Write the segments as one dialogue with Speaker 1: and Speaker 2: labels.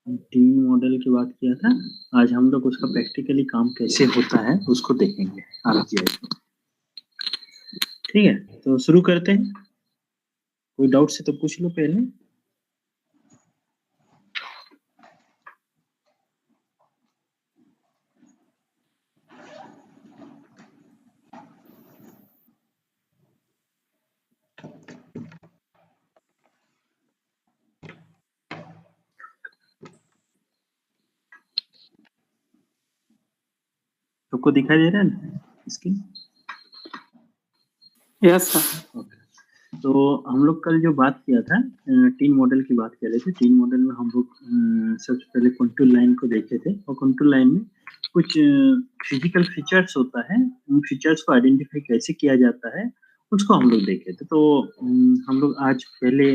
Speaker 1: Team model की बात किया था। आज हम लोग उसका प्रैक्टिकली काम कैसे होता है उसको देखेंगे आरजीआई। ठीक है, तो शुरू करते हैं। कोई डाउट से तो पूछ लो पहले। सबको दिखाई दे रहा है ना स्क्रीन?
Speaker 2: Yes sir.
Speaker 1: ओके, तो हम लोग कल जो बात किया था टीन मॉडल की बात कर रहे थे। टीन मॉडल में हम लोग सबसे पहले कंटूर लाइन को देखे थे, और कंटूर लाइन में कुछ फिजिकल फीचर्स होता है, उन फीचर्स को आइडेंटिफाई कैसे किया जाता है उसको हम लोग देखे थे। तो हम लोग आज पहले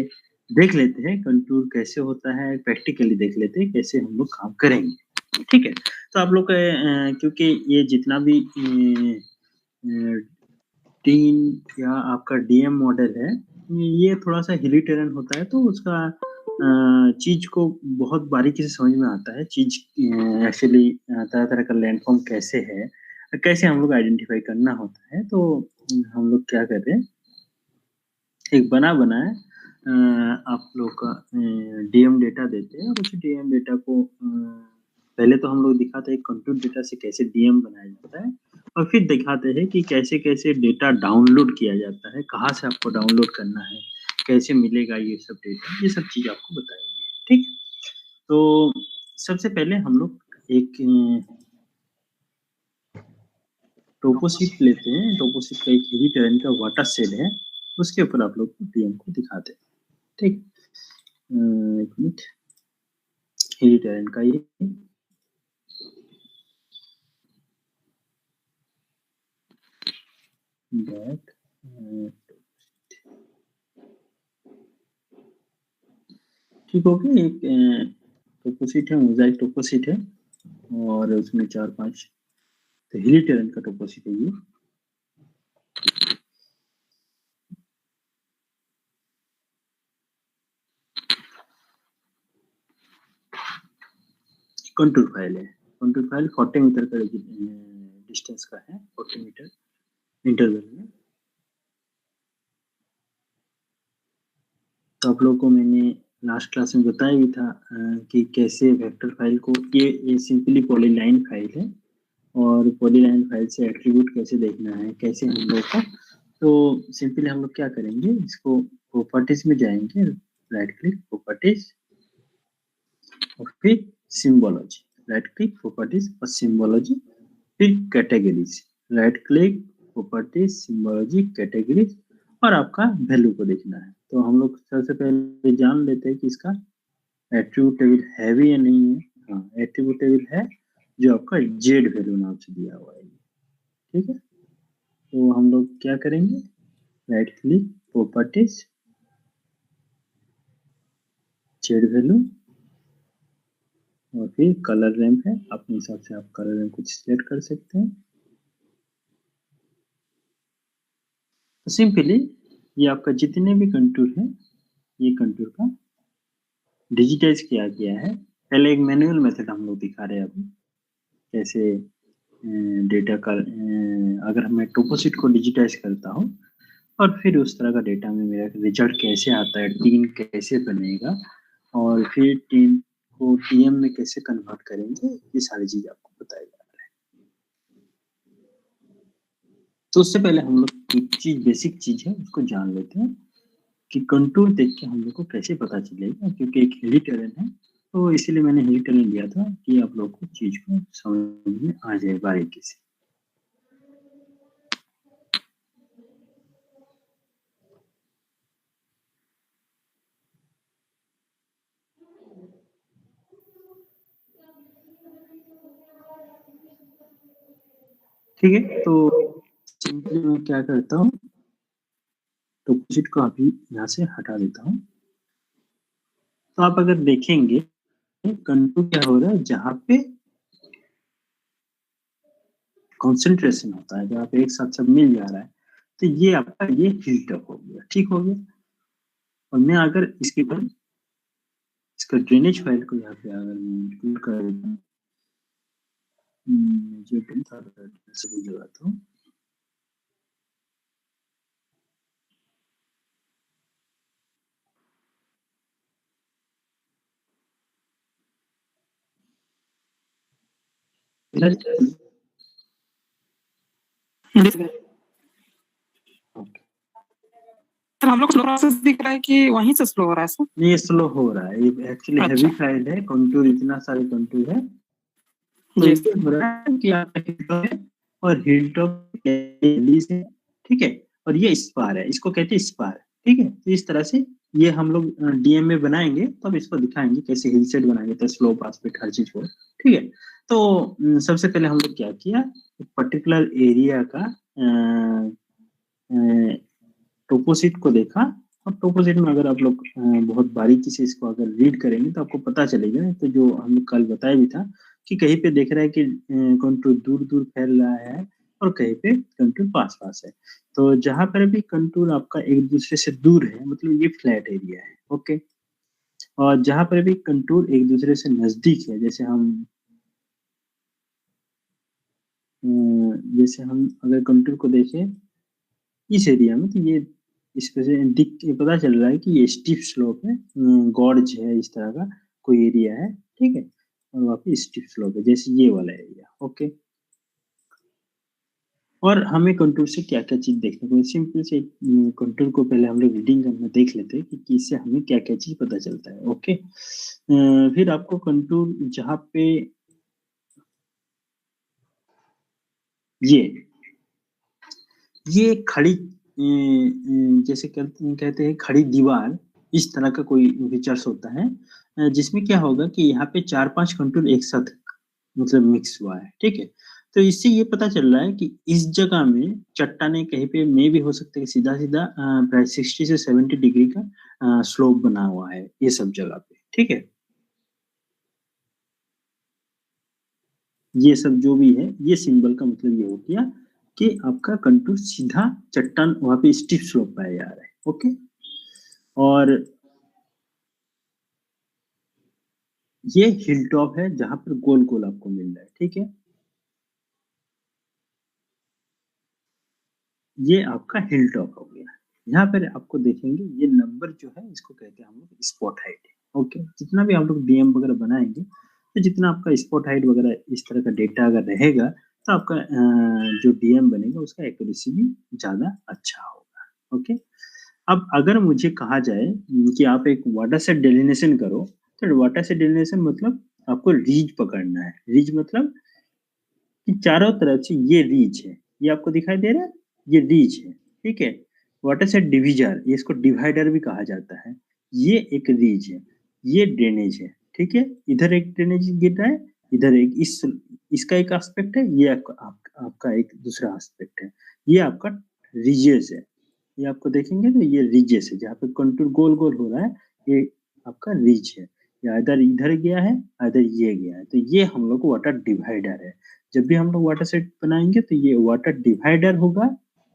Speaker 1: देख लेते हैं कंटूर कैसे होता है, प्रैक्टिकली देख लेते हैं कैसे हम लोग काम करेंगे। ठीक है, तो आप लोग क्योंकि ये जितना भी टीन या आपका डीएम मॉडल है, ये थोड़ा सा हिली टेरेन होता है, तो उसका चीज को बहुत बारीकी से समझ में आता है। चीज एक्चुअली तरह तरह का लैंडफॉर्म कैसे है, कैसे हम लोग आइडेंटिफाई करना होता है। तो हम लोग क्या कर रहे हैं, एक बना बनाया आप लोग का डीएम डेटा देते हैं, और उस डीएम डेटा को पहले तो हम लोग दिखाते हैं कंट्रोल डेटा से कैसे डीएम बनाया जाता है, और फिर दिखाते हैं कि कैसे कैसे डेटा डाउनलोड किया जाता है, कहाँ से आपको डाउनलोड करना है, कैसे मिलेगा ये सब डेटा, ये सब चीज आपको बताएंगे। ठीक, तो सबसे पहले हम लोग एक टोपोशीट लेते हैं। टोपोशीट का एक हेवी टेरेन का वाटर सेल है, उसके ऊपर आप लोग डीएम को दिखाते हैं। ठीक, एक मिनट, हेवी टेरेन का ये बैक ठीक हो गया। एक टोपोशीट है, मोजाइक टोपोशीट है, और उसमें 4-5 तो हिली टेरेन का टोपोशीट है ये। कंटूर फाइल है, कंटूर फाइल 40 मीटर का डिस्टेंस का है, 40 मीटर इंटरवल में। तो आप लोगों को मैंने लास्ट क्लास में बताया भी था कि कैसे वेक्टर फाइल को, ये सिंपली पॉलीलाइन फाइल है, और पॉलीलाइन फाइल से एट्रीब्यूट कैसे देखना है, कैसे हम लोग को। तो सिंपली हम लोग क्या करेंगे, इसको प्रॉपर्टीज में जाएंगे, राइट क्लिक प्रॉपर्टीज, और फिर सिंबोलॉजी, राइट क्लिक प्रॉपर्टीज और सिंबोलॉजी, फिर categories, right click properties symbology categories, और आपका वैल्यू को देखना है। तो हम लोग सबसे पहले जान लेते हैं कि इसका एट्रीब्यूट टेबल है भी या नहीं है। हाँ, एट्रीब्यूट टेबल है, जो आपका जेड वैल्यू नाम से दिया हुआ है। ठीक है, तो हम लोग क्या करेंगे, right click properties, Z value, और फिर कलर रैंप है, अपने हिसाब से आप कलर रैंप कुछ सिलेक्ट कर सकते हैं। तो सिंपली ये आपका जितने भी कंटूर हैं, ये कंटूर का डिजिटाइज किया गया है। पहले एक मैनुअल मेथड हम लोग दिखा रहे हैं अभी, कैसे डेटा का अगर मैं टोपोशीट को डिजिटाइज करता हूँ, और फिर उस तरह का डेटा में मेरा रिजल्ट कैसे आता है, टीम कैसे बनेगा, और फिर टीम को टीएम में कैसे कन्वर्ट करेंगे, ये सारी चीज आपको बताया जा रहा है। तो उससे पहले हम लोग एक चीज, बेसिक चीज है, उसको जान लेते हैं कि कंटूर देख के हम लोग को कैसे पता चलेगा, क्योंकि एक हिली टेरेन है, तो इसीलिए मैंने हिली टेरेन लिया था कि आप लोग को चीज को समझ में आ जाए बारीकी से। ठीक है, तो सिंपली मैं क्या करता हूँ, टोपोशीट को अभी यहाँ से हटा देता हूँ। तो आप अगर देखेंगे कंटूर क्या हो रहा है, जहाँ पे कंसंट्रेशन होता है, जहाँ पे एक साथ सब मिल जा रहा है, तो ये आपका ये हिल टॉप हो गया। ठीक हो गया, और मैं अगर इसके ऊपर इसका ड्रेनेज फाइल को यहाँ पे अगर मैं इंक्लूड कर देता हूँ, जो भी था सभी लगाता हूँ।
Speaker 2: सर हम लोग स्लो प्रोसेस दिख रहा है कि वहीं से स्लो हो रहा है सर?
Speaker 1: नहीं, स्लो हो रहा है, ये एक्चुअली
Speaker 2: अच्छा।
Speaker 1: हेवी फाइल है, कंटूर इतना सारे कंटूर है, तो
Speaker 2: जी।
Speaker 1: इससे हो रहा है कि आपका हिलटॉप है और हिलटॉप से, ठीक है, और ये स्पार है, इसको कहते हैं स्पार, ठीक है। तो इस तरह से ये हम लोग डीएम में बनाएंगे, तो अब इसको दिखाएंगे कैसे हिल सेट बनाएंगे, तो स्लोप एस्पेक्ट हर चीज को, ठीक है। तो सबसे पहले हम लोग क्या किया, पर्टिकुलर एरिया का टोपोशीट को देखा, और टोपोशीट में अगर आप लोग बहुत बारीकी से इसको अगर रीड करेंगे तो आपको पता चलेगा, तो जो हम लोग कल बताया भी था कि कहीं पे देख रहा है कि कंटूर दूर दूर फैल रहा है और कहीं पे कंटूर पास पास है। तो जहां पर भी कंटूर आपका एक दूसरे से दूर है, मतलब ये फ्लैट एरिया है, ओके। और जहां पर भी कंटूर एक दूसरे से नजदीक है, जैसे हम अगर कंटूर को देखें इस एरिया में, तो ये इस वजह से दिख के पता चल रहा है कि ये स्टीप स्लोप है, गॉर्ज है, इस तरह का कोई एरिया है, ठीक है। और वहाँ पे स्टीप स्लोप है, जैसे ये वाला एरिया, ओके। और हमें कंटूर से क्या क्या चीज देखने को, सिंपल से कंटूर को पहले हम लोग रीडिंग करना देख लेते हैं कि इससे हमें क्या क्या चीज पता चलता है, ओके। फिर आपको कंटूर जहाँ पे ये खड़ी जैसे कहते हैं खड़ी दीवार, इस तरह का कोई फीचर्स होता है, जिसमें क्या होगा कि यहाँ पे 4-5 कंटूर एक साथ मतलब मिक्स हुआ है, ठीक है। तो इससे ये पता चल रहा है कि इस जगह में चट्टाने कहीं पे में भी हो सकता है कि सीधा सीधा प्राय 60 से 70 डिग्री का स्लोप बना हुआ है ये सब जगह पे, ठीक है। ये सब जो भी है, ये सिंबल का मतलब ये हो गया कि आपका कंटूर सीधा चट्टान वहां पे स्टीप स्लोप पाया जा रहा है, ओके। और ये हिल टॉप है जहां पर गोल गोल आपको मिल रहा है, ठीक है। ये आपका हिल टॉप हो गया। यहाँ पर आपको देखेंगे ये नंबर जो है इसको कहते हैं हम लोग स्पॉट हाइट, ओके। जितना भी हम लोग डीएम वगैरह बनाएंगे, तो जितना आपका स्पॉट हाइट वगैरह इस तरह का डेटा अगर रहेगा, तो आपका जो डीएम बनेगा उसका एक्यूरेसी भी ज्यादा अच्छा होगा, ओके। अब अगर मुझे कहा जाए कि आप एक वाटर सेट डेलिनेशन करो, तो वाटर सेट डेलिनेशन मतलब आपको रीज पकड़ना है। रीज मतलब कि चारों तरफ से ये रीज है, ये आपको दिखाई दे रहा है, ये रीज है, ठीक है। वाटर सेट डिविजर, ये इसको डिवाइडर भी कहा जाता है, ये एक रीज है, ये ड्रेनेज है, ठीक है। इधर एक ड्रेनेज गिर रहा है, इधर एक इसका एक एस्पेक्ट है, ये आपका एक दूसरा एस्पेक्ट है, ये आपका रीजेस है। ये आपको देखेंगे तो ये रीजेस है, जहाँ पे कंटूर गोल गोल हो रहा है, ये आपका रीज है। या इधर गया है, इधर ये गया है, तो ये हम लोग को वाटर डिवाइडर है। जब भी हम लोग वाटर सेट बनाएंगे तो ये वाटर डिवाइडर होगा,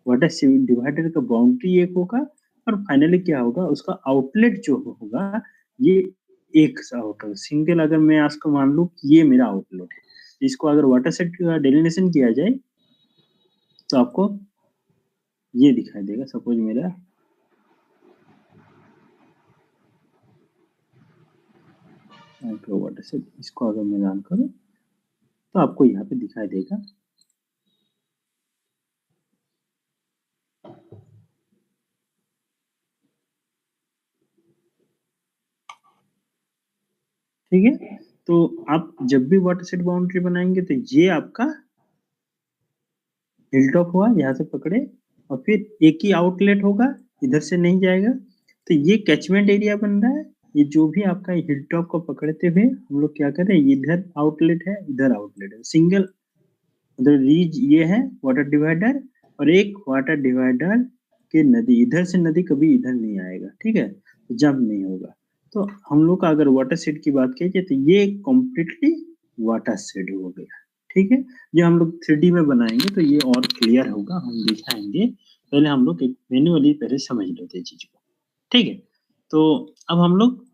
Speaker 1: वाटर डिवाइडर का बाउंड्री एक होगा, और फाइनली क्या होगा उसका आउटलेट जो होगा, ये एक सा होगा सिंगल। अगर मैं आपको मान लूं कि ये मेरा आउटलेट है, इसको अगर वाटर सेट का डेलिनेशन किया जाए तो आपको ये दिखाई देगा। सपोज मेरा वाटर सेट, इसको अगर मैं रन करूं तो आपको यहाँ पे दिखाई देगा, ठीक है। तो आप जब भी वाटर सेट बाउंड्री बनाएंगे तो ये आपका हिल टॉप हुआ, यहाँ से पकड़े, और फिर एक ही आउटलेट होगा, इधर से नहीं जाएगा, तो ये कैचमेंट एरिया बन रहा है। ये जो भी आपका हिल टॉप को पकड़ते हुए हम लोग क्या कर रहे हैं, इधर आउटलेट है, इधर आउटलेट है, सिंगल उधर रीज ये है वाटर डिवाइडर, और एक वाटर डिवाइडर के नदी, इधर से नदी कभी इधर नहीं आएगा, ठीक है, जंप नहीं होगा। तो हम लोग का अगर वाटर सेट की बात की जाए तो ये कम्प्लीटली वाटर सेट हो गया, ठीक है। ये हम लोग 3D में बनाएंगे तो ये और क्लियर होगा, हम दिखाएंगे। पहले हम लोग एक मैन्युअली पहले समझ लेते हैं चीज को, ठीक है। तो अब हम लोग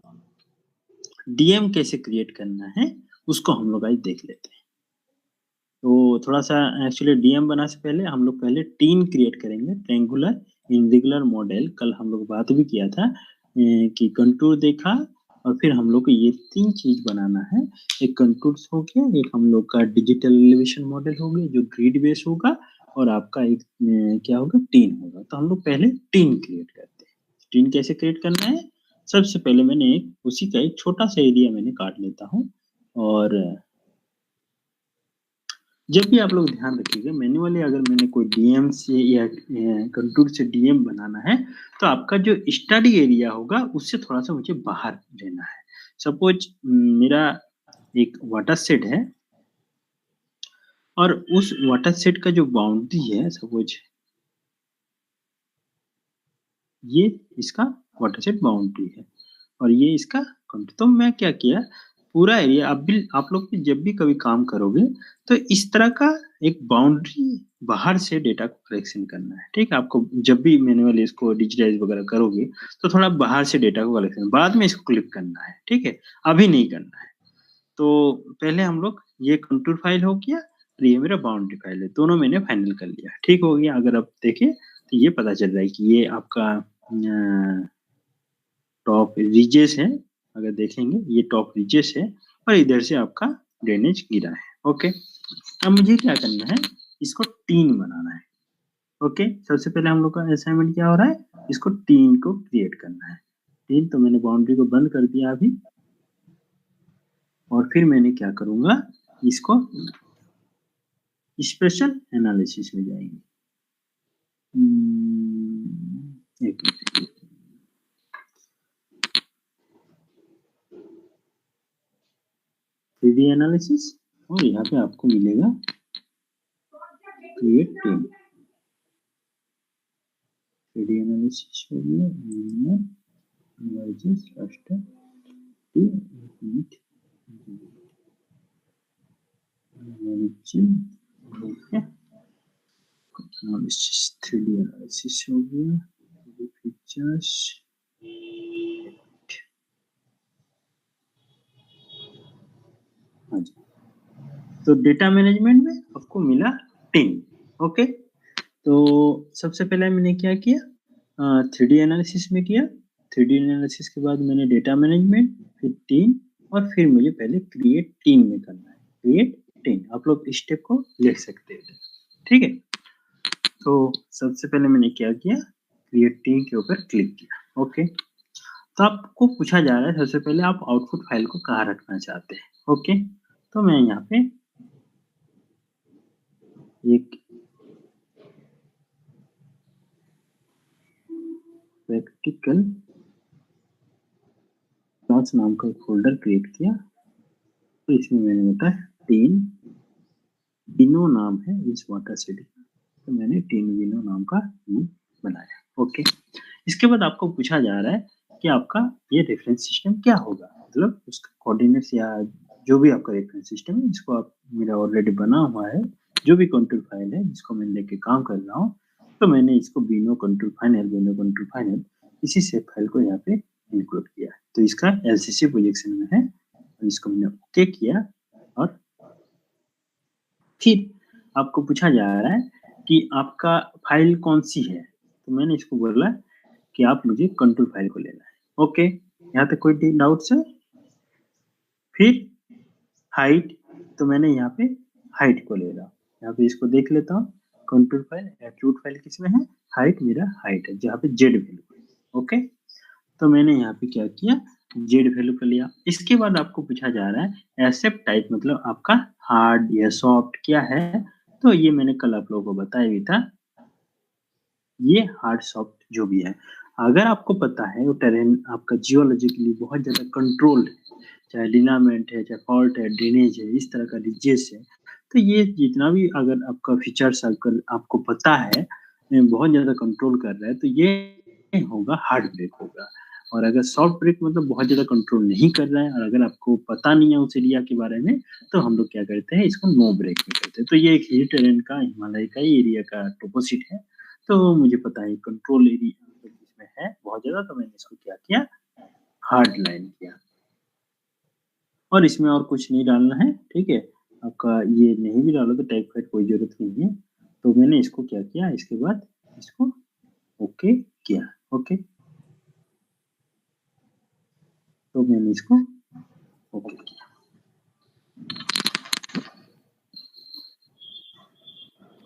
Speaker 1: डीएम कैसे क्रिएट करना है उसको हम लोग आज देख लेते हैं। तो थोड़ा-सा एक्चुअली डीएम बनाने से पहले हम लोग पहले टीन क्रिएट करेंगे, ट्रायंगुलर इर्रेगुलर मॉडल। कल हम लोग बात भी किया था कि कंटूर देखा और फिर हम लोग को ये 3 चीज़ बनाना है। एक कंटूर्स हो गया, एक हम लोग का डिजिटल एलिवेशन मॉडल हो गया जो ग्रिड बेस होगा और आपका एक क्या होगा टीन होगा। तो हम लोग पहले टीन क्रिएट करते हैं। टीन कैसे क्रिएट करना है? सबसे पहले मैंने एक उसी का एक छोटा-सा एरिया मैंने काट लेता हूँ और जब भी आप लोग ध्यान रखिएगा मैन्युअली अगर मैंने कोई डीएम से या कंटूर से डीएम बनाना है तो आपका जो स्टडी एरिया होगा उससे थोड़ा-सा मुझे बाहर रहना है। सपोज मेरा एक वाटर सेट है और उस वाटर सेट का जो बाउंड्री है सपोज ये इसका वाटर सेट बाउंड्री है और ये इसका कंटूर। तो मैं क्या किया पूरा एरिया आप लोग भी जब भी कभी काम करोगे तो इस तरह का एक बाउंड्री बाहर से डेटा को कलेक्शन करना है, ठीक है? आपको जब भी मैन्युअली इसको डिजिटाइज़ वगैरह करोगे तो थोड़ा बाहर से डेटा को कलेक्शन बाद में इसको क्लिक करना है, ठीक है? अभी नहीं करना है। तो पहले हम लोग ये कंटूर फाइल हो गया और ये मेरा बाउंड्री फाइल है, दोनों मैंने फाइनल कर लिया, ठीक हो गया। अगर आप देखें तो ये पता चल रहा है कि ये आपका टॉप रिजेस है, अगर देखेंगे ये टॉप रिजेस है और इधर से आपका ड्रेनेज गिरा है। ओके, अब मुझे क्या करना है इसको टीन बनाना है। ओके, सबसे पहले हम लोग का असाइनमेंट क्या हो रहा है इसको टीन को क्रिएट करना है। टीन तो मैंने बाउंड्री को बंद कर दिया अभी और फिर मैंने क्या करूंगा इसको स्पेशल एनालिसिस में जाएंगे। एक मिनट, 3D एनालिसिस और यहाँ पे आपको मिलेगा क्रिएट टीम। 3D एनालिसिस हो गया, analysis first analysis 3D analysis हो गया, फीचर्स तो डेटा मैनेजमेंट में आपको मिला 10। ओके, तो सबसे पहले मैंने क्या किया 3D एनालिसिस में किया। 3D एनालिसिस के बाद मैंने डेटा मैनेजमेंट, फिर टीम और फिर मुझे पहले क्रिएट टीम में करना है। क्रिएट टीम आप लोग इस स्टेप को लिख सकते हैं, ठीक है? तो सबसे पहले मैंने क्या किया क्रिएट टीम के ऊपर क्लिक किया। ओके, तो आपको पूछा जा रहा है सबसे पहले आप आउटपुट फाइल को कहाँ रखना चाहते हैं। ओके, तो मैं यहाँ पे एक प्रैक्टिकल क्लास नाम का एक फोल्डर क्रिएट किया। तो इसमें मैंने बताया टीन विनो नाम है इस वाटर सेट का, तो मैंने टीन विनो नाम का बनाया। ओके, इसके बाद आपको पूछा जा रहा है कि आपका ये रेफरेंस सिस्टम क्या होगा, मतलब उसका कोऑर्डिनेट्स या जो भी आपका रेफरेंस सिस्टम है इसको आप मेरा ऑलरेडी बना हुआ है जो भी कंट्रोल फाइल है जिसको मैं लेके काम कर रहा हूँ, तो मैंने इसको बिनो कंट्रोल फाइनल इसी से फाइल को यहाँ पे इंक्लूड किया। तो इसका एलसीसी प्रोजेक्शन में है और इसको मैंने ओके किया और फिर आपको पूछा जा रहा है कि आपका फाइल कौन सी है, तो मैंने इसको बोला कि आप मुझे कंट्रोल फाइल को लेना है। ओके, यहाँ तक कोई डाउट्स है? फिर हाइट, तो मैंने यहाँ पे हाइट को ले रहा हूँ, यहाँ पे इसको देख लेता हूँ कंट्रोल फाइल एट्रीब्यूट फाइल किसमें है, हाइट मेरा हाइट है जहाँ पे जेड वैल्यू है। ओके, तो मैंने यहाँ पे क्या किया जेड वैल्यू कर लिया। इसके बाद आपको पूछा जा रहा है एक्सेप्ट टाइप मतलब आपका हार्ड या सॉफ्ट क्या है, तो ये मैंने कल आप लोगों को बताया भी था, ये हार्ड सॉफ्ट जो भी है अगर आपको पता है वो टेरेन आपका जियोलॉजिकली बहुत ज्यादा कंट्रोल्ड है, चाहे लिनामेंट है चाहे फॉल्ट है ड्रेनेज है इस तरह का रिजेस है, तो ये जितना भी अगर आपका फीचर सर्कल आपको पता है बहुत ज्यादा कंट्रोल कर रहा है तो ये होगा हार्ड ब्रेक होगा। और अगर सॉफ्ट ब्रेक मतलब बहुत ज्यादा कंट्रोल नहीं कर रहा है और अगर आपको पता नहीं है उस एरिया के बारे में तो हम लोग क्या करते हैं इसको नो ब्रेक में करते हैं। तो ये एक हिल टेरेन का हिमालय का ही एरिया का टोपोसिट है, तो मुझे पता है कंट्रोल एरिया इसमें है बहुत ज्यादा, तो मैंने इसको क्या किया हार्ड लाइन किया। और इसमें और कुछ नहीं डालना है, ठीक है। आपका ये नहीं भी डालो तो टाइप फाइल कोई जरूरत नहीं है। तो मैंने इसको क्या किया, इसके बाद इसको ओके किया, ओके। तो मैंने इसको ओके किया।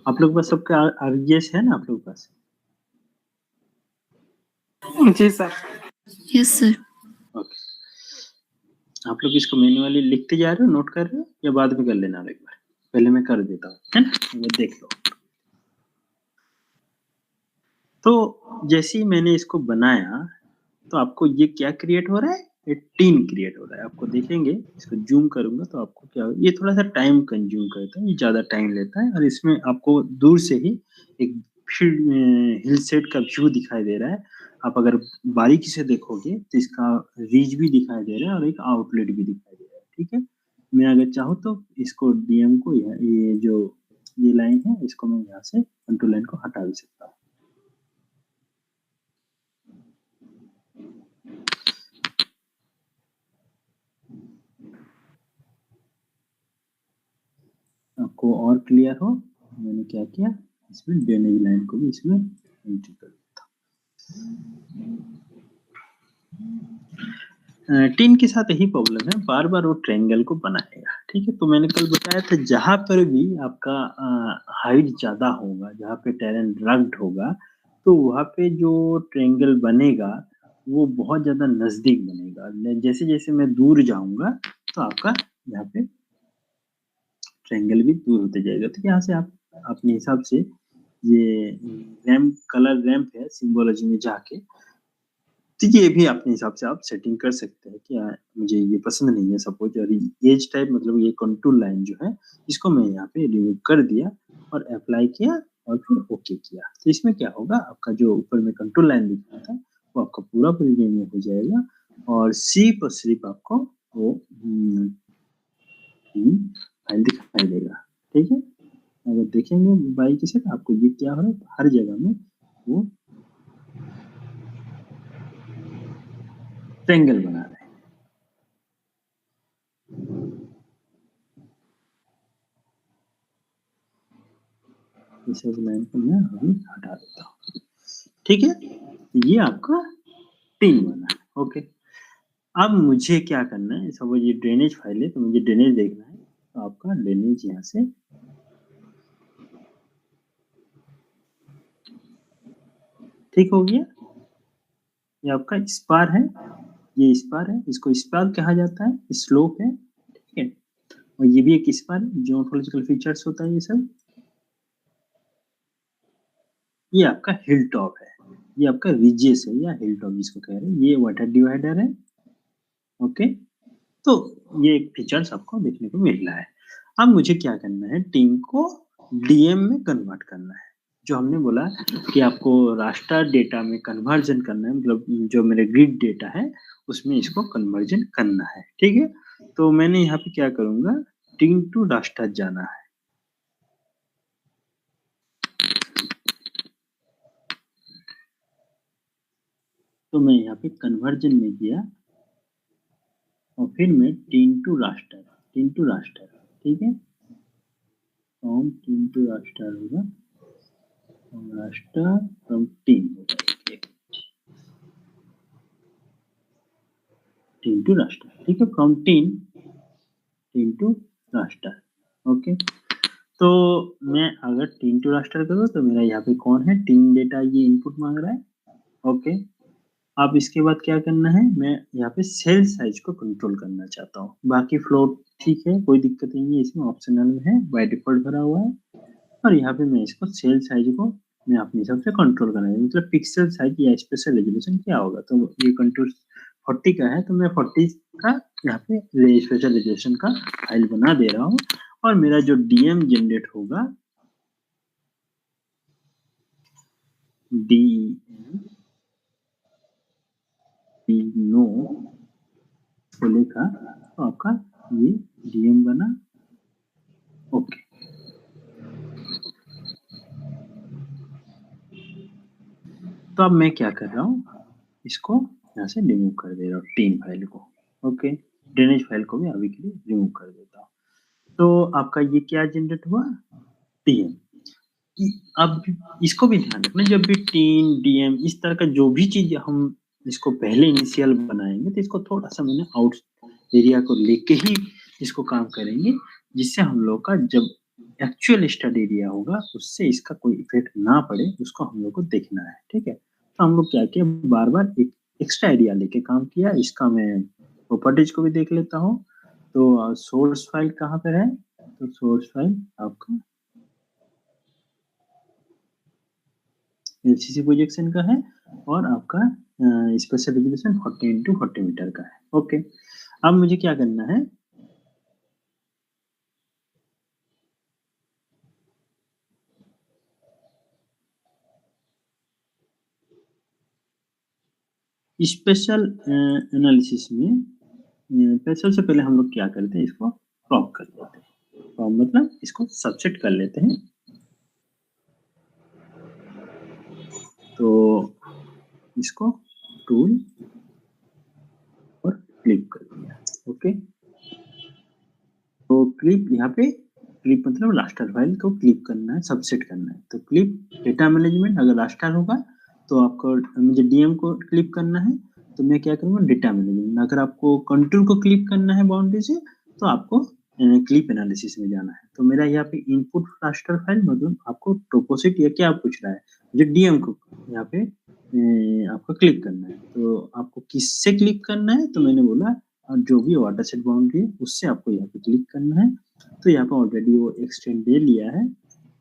Speaker 1: आप लोग के पास सबका आरजीएस है ना आप लोग के पास?
Speaker 2: जी सर।
Speaker 3: Yes sir.
Speaker 1: ओके, आप लोग इसको मैन्युअली लिखते जा रहे हो, नोट कर रहे हो, या बाद में कर लेना एक बार? पहले मैं कर देता हूँ, है ना, ये देख लो। तो जैसे ही मैंने इसको बनाया तो आपको ये क्या क्रिएट हो रहा है, ये टीन क्रिएट हो रहा है। आपको देखेंगे, इसको जूम करूंगा तो आपको क्या, ये थोड़ा सा टाइम कंज्यूम करता है, ये ज्यादा टाइम लेता है, और इसमें आपको दूर से ही एक हिल सेट का व्यू दिखाई दे रहा है। आप अगर बारीकी से देखोगे तो इसका रीच भी दिखाई दे रहा है और एक आउटलेट भी दिखाई दे रहा है, ठीक है। मैं अगर चाहूँ तो इसको डीएम को, ये जो ये लाइन है, इसको मैं यहाँ से कंट्रोल लाइन को हटा भी सकता हूँ। आपको और क्लियर हो, मैंने क्या किया, इसमें ड्रेनेज लाइन को भी इसमें एंट्री कर देता। टीन के साथ यही प्रॉब्लम है, बार बार वो ट्रायंगल को बनाएगा, ठीक है। तो मैंने कल बताया था, जहां पर भी आपका हाइट ज्यादा होगा, जहां पे टेरेन रग्ड होगा, तो वहां पे जो ट्रायंगल बनेगा वो बहुत ज्यादा नजदीक बनेगा। जैसे जैसे मैं दूर जाऊंगा तो आपका यहाँ पे ट्रायंगल भी दूर होते जाएगा। तो यहाँ से आप अपने हिसाब से ये रैम्प, कलर रैम्प है सिंबोलॉजी में जाके, तो ये भी अपने हिसाब से आप सेटिंग कर सकते हैं कि मुझे ये पसंद नहीं है सपोज, और एज टाइप मतलब ये कंटूर लाइन जो है, इसको मैं यहाँ पे रिमूव कर दिया और अप्लाई किया और फिर ओके किया। तो इसमें क्या होगा, आपका जो ऊपर में कंटूर लाइन दिख रहा था वो आपका पूरा रिमूव हो जाएगा, और सिर्फ और सिर्फ आपको वो फाइल दिखाई देगा, ठीक है। अगर देखेंगे बारीकी से आपको ये क्या हो रहा है, हर जगह में वो ट्रायंगल बना रहा है। इस लाइन को मैं अभी हटा देता हूँ, ठीक है। ये आपका टीन बना है, ओके। अब मुझे क्या करना है, सपोज ये ड्रेनेज फाइल है तो मुझे ड्रेनेज देखना है, तो आपका ड्रेनेज यहाँ से ठीक हो गया। ये आपका स्पार है, ये स्पार है, इसको स्पार कहा जाता है, स्लोप है, ठीक है। और ये भी एक स्पार है, जियोमॉर्फोलॉजिकल फीचर्स होता है ये सब। ये आपका हिल टॉप है, ये आपका रिजेस है या हिल टॉप जिसको कह रहे हैं, ये वाटर डिवाइडर है, ओके। तो ये एक फीचर्स आपको देखने को मिल रहा है। अब मुझे क्या करना है, टीम को डीएम में कन्वर्ट करना है। जो हमने बोला कि आपको रास्टर डेटा में कन्वर्जन करना है, मतलब जो मेरे ग्रिड डेटा है उसमें इसको कन्वर्जन करना है, ठीक है। तो मैंने यहाँ पे क्या करूंगा, टीम टू रास्टर जाना है। तो मैं यहाँ पे कन्वर्जन में गया और फिर मैं टीम टू रास्टर, ठीक है। फ्रॉम टीम टू रास्टर होगा, रास्टर फ्रॉम टीम होगा, टीम टू रास्टर, ठीक है। From team to raster, okay. तो मैं अगर टीम टू रास्टर करूँ तो मेरा यहाँ पे कौन है, टीम डेटा ये इनपुट मांग रहा है, ओके। अब इसके बाद क्या करना है, मैं यहाँ पे सेल साइज को कंट्रोल करना चाहता हूँ। बाकी फ्लोट ठीक है, कोई दिक्कत नहीं है, इसमें ऑप्शनल में है, बाय डिफॉल्ट भरा हुआ है। और यहाँ पे मैं इसको सेल साइज को मैं अपने हिसाब से कंट्रोल करना है, मतलब पिक्सल साइज या स्पेशल रेजोल्यूशन क्या होगा। तो ये कंट्रोल 40 का है तो मैं 40 का यहाँ पे स्पेशल रेजोल्यूशन का फाइल बना दे रहा हूँ। और मेरा जो डीएम जनरेट होगा, नो बोले का, तो आपका ये डीएम बना, ओके। तो अब मैं क्या कर रहा हूँ, इसको यहाँ से रिमूव कर दे रहा हूँ टीम फाइल को, ओके। ड्रेनेज फाइल को भी अभी के लिए रिमूव कर देता हूँ। तो आपका ये क्या जनरेट हुआ, डीएम। अब इसको भी ध्यान रखना, जब भी टीन डीएम इस तरह का जो भी चीज हम इसको पहले इनिशियल बनाएंगे तो इसको थोड़ा सा मैंने आउट एरिया को लेके ही इसको काम करेंगे, जिससे हम लोग का जब एक्चुअल स्टडी एरिया होगा उससे इसका कोई इफेक्ट ना पड़े, उसको हम लोग को देखना है। ठीक है, तो हम लोग क्या किया, बार बार एक एक्स्ट्रा एरिया लेके काम किया। इसका मैं प्रॉपर्टीज को भी देख लेता हूँ। तो सोर्स फाइल कहाँ पर है, तो सोर्स फाइल आपका एलसीसी प्रोजेक्शन का है और आपका स्पेशल रेजोल्यूशन 40x40 मीटर का है। ओके, अब मुझे क्या करना है, स्पेशल एनालिसिस में सबसे पहले हम लोग क्या करते हैं, इसको क्रॉप कर लेते हैं। क्रॉप मतलब इसको सबसेट कर लेते हैं। तो इसको टूल और क्लिप कर दिया। ओके, तो क्लिप यहाँ पे, क्लिप मतलब रास्टर फाइल को क्लिप करना है, सबसेट करना है। तो क्लिप डेटा मैनेजमेंट, अगर रास्टर होगा तो आपको मुझे डीएम को क्लिप करना है तो मैं क्या करूँगा, डेटा मैनेजमेंट। अगर आपको कंट्रोल को क्लिप करना है बाउंड्री से तो आपको क्लिप एनालिसिस में जाना है। तो मेरा यहाँ पे इनपुट रास्टर फाइल मतलब आपको टोपोसिट या क्या पूछ रहा है, मुझे डीएम को यहाँ पे आपको क्लिक करना है। तो आपको किससे क्लिक करना है, तो मैंने बोला और जो भी वाटर सेट बाउंड्री है उससे आपको यहाँ पे क्लिक करना है। तो यहाँ पे ऑलरेडी वो एक्सटेंड दे लिया है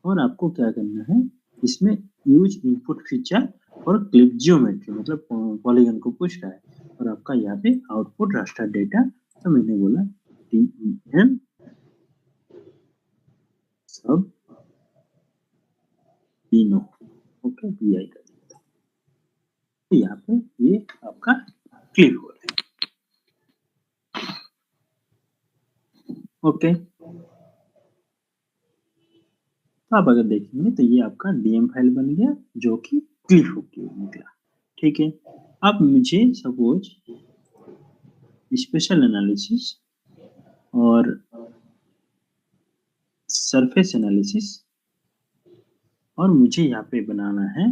Speaker 1: और आपको क्या करना है, इसमें यूज इनपुट फीचर और क्लिप जियोमेट्री मतलब पॉलीगन को पूछ रहा है और आपका यहाँ पे आउटपुट रास्टर डेटा। तो मैंने बोला DEM सब तीनों, ओके BI कर देता। तो यहाँ पे ये आपका क्लिप हो रहा है। ओके, तो आप अगर देखेंगे तो ये आपका डीएम फाइल बन गया जो कि क्लिप होके निकला। ठीक है, अब मुझे सपोज स्पेशल एनालिसिस और सरफेस एनालिसिस और मुझे यहाँ पे बनाना है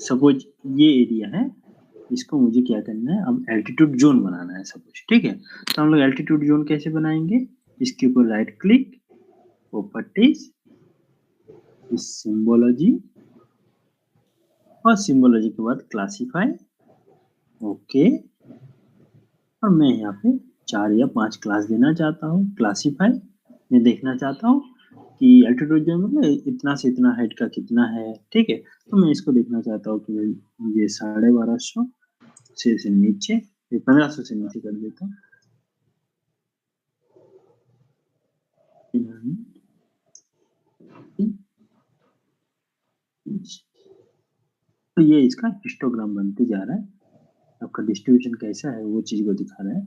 Speaker 1: सपोज ये एरिया है, इसको मुझे क्या करना है, अब एल्टीट्यूड जोन बनाना है सपोज। ठीक है, तो हम लोग एल्टीट्यूड जोन कैसे बनाएंगे, इसके ऊपर राइट क्लिक, प्रॉपर्टीज, सिंबोलॉजी और सिंबोलॉजी के बाद क्लासीफाई। ओके, और मैं यहाँ पे 4 या 5 क्लास देना चाहता हूँ। क्लासीफाई मैं देखना चाहता हूँ कि एल्टीट्यूड जोन मतलब इतना से इतना हाइट का कितना है। ठीक है, तो मैं इसको देखना चाहता हूँ कि भाई ये 1250 से नीचे 1500 से नीचे कर देता हूँ। तो ये इसका हिस्टोग्राम बनते जा रहा है, आपका डिस्ट्रीब्यूशन कैसा है वो चीज को दिखा रहा है।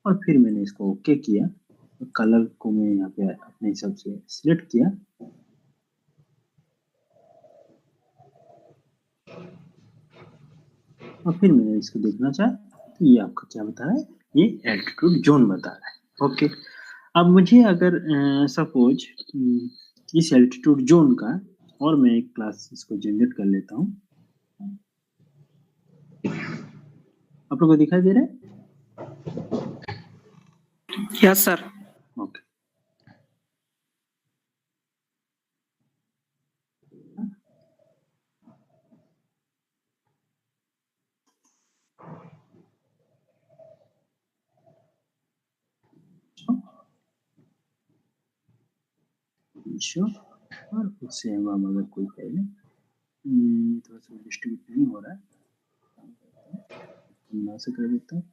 Speaker 1: और फिर मैंने इसको ओके किया, कलर को मैं यहाँ पे अपने हिसाब से सिलेक्ट किया। और फिर मैंने इसको देखना चाहा तो ये आपका क्या बता रहा है, ये एल्टीट्यूड जोन बता रहा है। ओके, अब मुझे अगर सपोज इस एल्टीट्यूड जोन का और मैं एक क्लास इसको जनरेट कर लेता हूँ। आप लोगों को दिखाई दे रहा है?
Speaker 2: Yes sir.
Speaker 1: ओके, और उससे हम अगर कोई पहले थोड़ा सा डिस्ट्रीब्यूट नहीं हो रहा है, मैं से कर देता हूँ।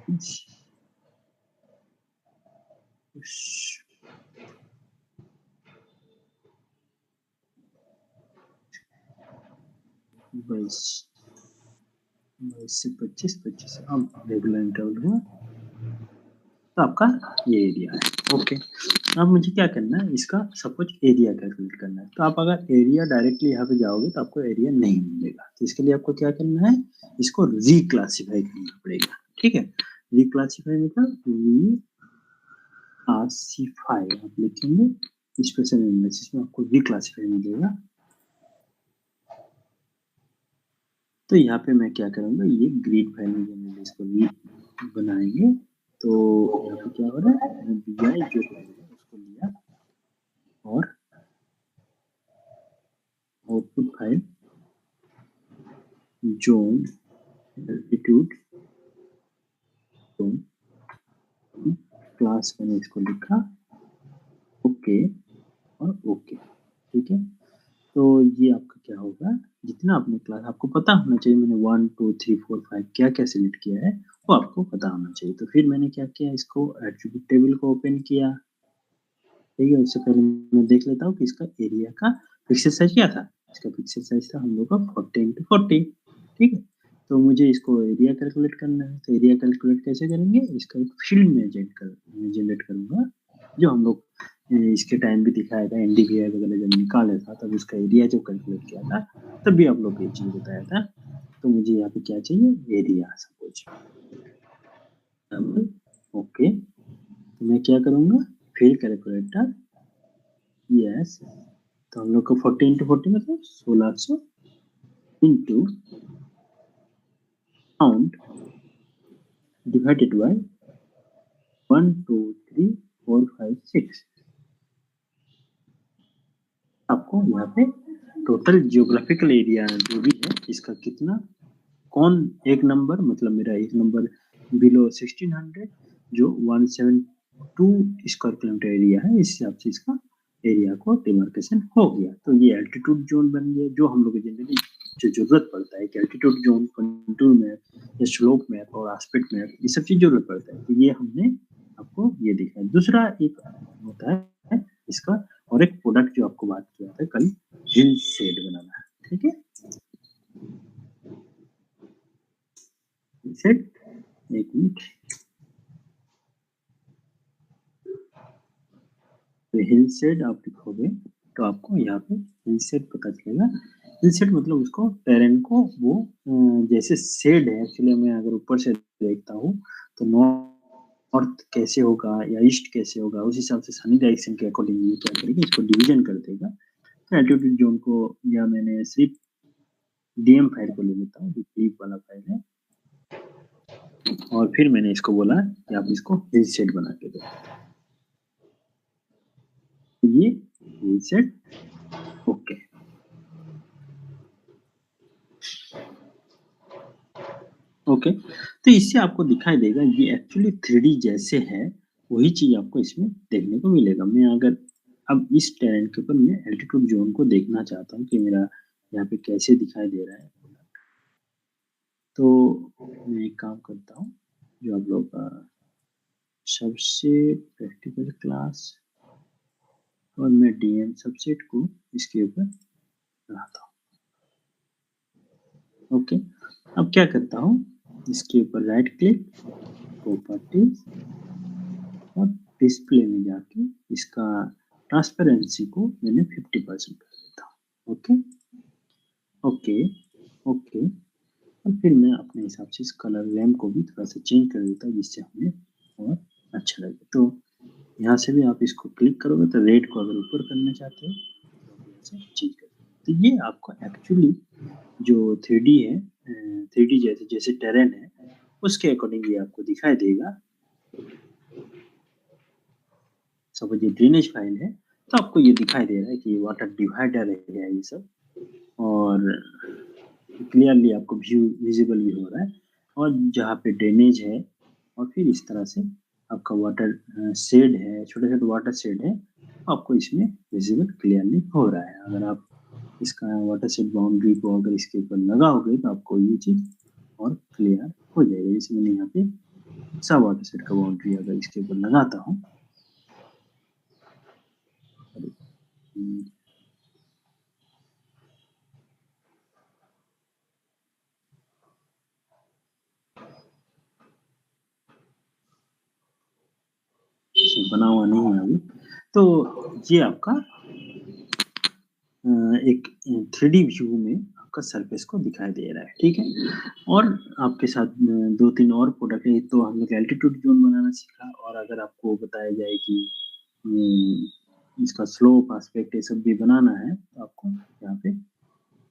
Speaker 1: 22 से 25 अब रेगुलर इंटरवल हुआ तो आपका ये एरिया है। ओके, अब मुझे क्या करना है, इसका सपोज एरिया कैलकुलेट करना है। तो आप अगर एरिया डायरेक्टली यहाँ पे जाओगे तो आपको एरिया नहीं मिलेगा, तो इसके लिए आपको क्या करना है, इसको रिक्लासिफाई करना पड़ेगा। ठीक है, रिक्लासिफाई मतलब रिक्लासिफाई आप लिखेंगे स्पेशल एनालिसिस में आपको रिक्लासिफाई मिलेगा। तो यहाँ पे मैं क्या करूँगा, ये ग्रिड फाइल में इसको बनाएंगे। तो यहाँ पे क्या हो रहा है, BI जो फाइल है उसको लिया और output file zone altitude zone class मैंने इसको लिखा ओके और ओके। ठीक है, तो ये आपका क्या होगा, जितना आपने क्लास आपको पता होना चाहिए, मैंने 1 2 3 4 5 क्या क्या सिलेक्ट किया है वो आपको पता होना चाहिए। तो फिर मैंने क्या किया, इसको एट्रीब्यूट टेबल को ओपन किया। ठीक है, उससे पहले मैं देख लेता हूँ कि इसका एरिया का पिक्सल साइज क्या था। इसका पिक्सल साइज था हम लोग का 40x40। ठीक है, तो मुझे इसको एरिया कैलकुलेट करना है। तो एरिया कैलकुलेट कैसे करेंगे, इसका एक फील्ड में जनरेट करूंगा जो हम लोग इसके टाइम भी दिखाया था, NDVI वगैरह जब निकाला था तब इसका एरिया जो कैलकुलेट किया था तब भी आप लोग को ये चीज बताया था। तो मुझे यहाँ पे क्या चाहिए, एरिया सपोज। ओके, तो मैं क्या करूंगा, फील्ड कैलकुलेटर यस, तो हम लोग को 40x40 मतलब 1600 इंटू काउंट डिवाइडेड बाय 1 2 3 4 5 6। आपको यहाँ पे टोटल जियोग्राफिकल एरिया जो भी है इसका कितना, कौन एक नंबर, मतलब मेरा एक नंबर बिलो 1600 जो 172 स्क्वायर किलोमीटर एरिया है, इस हिसाब से इसका एरिया को डिमार्केशन हो गया। तो ये एल्टीट्यूड जोन बन गया, जो हम लोग जनरली जो जरूरत पड़ता है कि एल्टीट्यूड जोन, कंटूर मैप या स्लोप मैप और एस्पेक्ट मैप, ये सब चीज जरूरत पड़ता है। तो ये हमने आपको ये दिखाया। दूसरा एक होता है इसका, और एक प्रोडक्ट जो आपको बात किया था कल, हिल शेड बनाना। ठीक है, शेड, एक मिनट, तो हिल शेड आप लिखोगे तो आपको यहाँ पे हिल शेड पता चलेगा। हिल शेड मतलब उसको टेरेन को वो जैसे शेड है, एक्चुअली मैं अगर ऊपर से देखता हूँ तो नॉर्थ कैसे होगा या ईस्ट कैसे होगा, उस हिसाब से सनी डायरेक्शन के अकॉर्डिंग ये क्या करेगा, इसको डिवीजन कर देगा। तो एल्टीट्यूड जोन को, या मैंने सिर्फ DM फाइल को ले लेता हूँ जो क्लिप वाला फाइल है, और फिर मैंने इसको बोला कि आप इसको हिल शेड बना के दो। ये हिल शेड ओके। ओके, तो इससे आपको दिखाई देगा ये एक्चुअली 3D जैसे है, वही चीज आपको इसमें देखने को मिलेगा। मैं अगर अब इस टेरेन के ऊपर मैं एल्टीट्यूड जोन को देखना चाहता हूँ कि मेरा यहाँ पे कैसे दिखाई दे रहा है, तो मैं एक काम करता हूँ, जो आप लोग का सबसे प्रैक्टिकल क्लास और मैं DM सबसेट को इसके ऊपर लगाता हूँ। ओके, अब क्या करता हूँ, इसके ऊपर राइट क्लिक, प्रॉपर्टीज और डिस्प्ले में जाके इसका ट्रांसपेरेंसी को मैंने 50% कर देता हूँ। ओके ओके ओके, और फिर मैं अपने हिसाब से इस कलर रैम को भी थोड़ा सा चेंज कर देता हूँ जिससे हमें और अच्छा लगे। तो यहाँ से भी आप इसको क्लिक करोगे तो रेड को अगर ऊपर करना चाहते हो तो ऐसे चेंज कर। तो ये आपको एक्चुअली जो 3D है, 3D जैसे टेरेन है उसके अकॉर्डिंग ये आपको दिखाई देगा। सपोज ये ड्रेनेज फाइल है तो आपको ये दिखाई दे रहा है कि वाटर डिवाइडर है ये सब, और क्लियरली आपको व्यू विजिबल भी हो रहा है। और जहाँ पे ड्रेनेज है और फिर इस तरह से आपका वाटर शेड है, छोटे छोटे वाटर शेड है, आपको इसमें विजिबल क्लियरली हो रहा है। अगर आप इसका वाटर शेड बाउंड्री को अगर इसके ऊपर लगाओगे तो आपको ये चीज और क्लियर हो जाएगा। जैसे मैंने यहाँ पे सब वाटरशेड का बाउंड्री अगर इसके ऊपर लगाता हूँ, बना हुआ नहीं है अभी, तो ये आपका एक 3D व्यू में आपका सरफेस को दिखाई दे रहा है, ठीक है। और आपके साथ 2-3 और प्रोडक्ट है, तो हमने एल्टीट्यूड ज़ोन बनाना सीखा, और अगर आपको बताया जाए कि इसका स्लोप एस्पेक्ट ये सब भी बनाना है, तो आपको यहाँ पे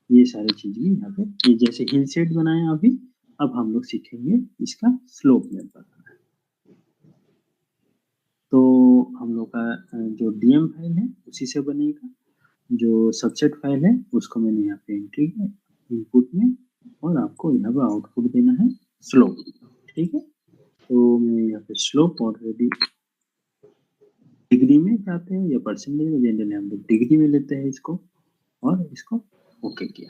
Speaker 1: ये सारी चीज़ भी यहाँ पे, ये जैसे हिल सेट बनाया अभी, अब हम लोग सीखेंगे इसका स्लोप मैप बनाना है। तो हम लोग का जो डीएम फाइल है उसी से बनेगा, जो सबसेट फाइल है उसको मैंने यहाँ पे एंट्री किया इनपुट में, और आपको यहाँ पे आउटपुट देना है स्लोप, ठीक है। तो मैं यहाँ पे स्लोप ऑलरेडी डिग्री में जाते हैं या परसेंटेज में, जनरली हम लोग डिग्री में लेते हैं इसको, और इसको ओके किया,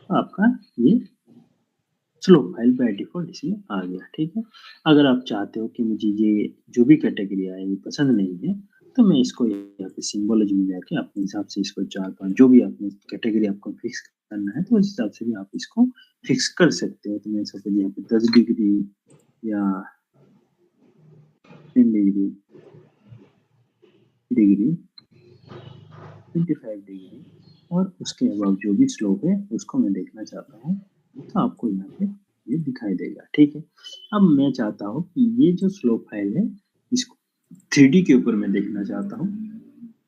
Speaker 1: आपका ये स्लोप फाइल बाय डिफॉल्ट इसमें आ गया, ठीक है। अगर आप चाहते हो कि मुझे ये जो भी कैटेगरी है ये पसंद नहीं है, तो मैं इसको यहाँ पे सिंबोलॉजी में जाके अपने हिसाब से इसको 4-5 जो भी आपने कैटेगरी आपको फिक्स करना है, तो उस हिसाब से भी आप इसको फिक्स कर सकते हो। तो मैं सपोज यहाँ पे 10 डिग्री या 10 डिग्री, 25 डिग्री, और उसके अबाव जो भी स्लोप है उसको मैं देखना चाहता हूँ, तो आपको यहाँ पे ये दिखाई देगा, ठीक है। अब मैं चाहता हूँ कि ये जो स्लोप फाइल है इसको 3D के ऊपर मैं देखना चाहता हूँ,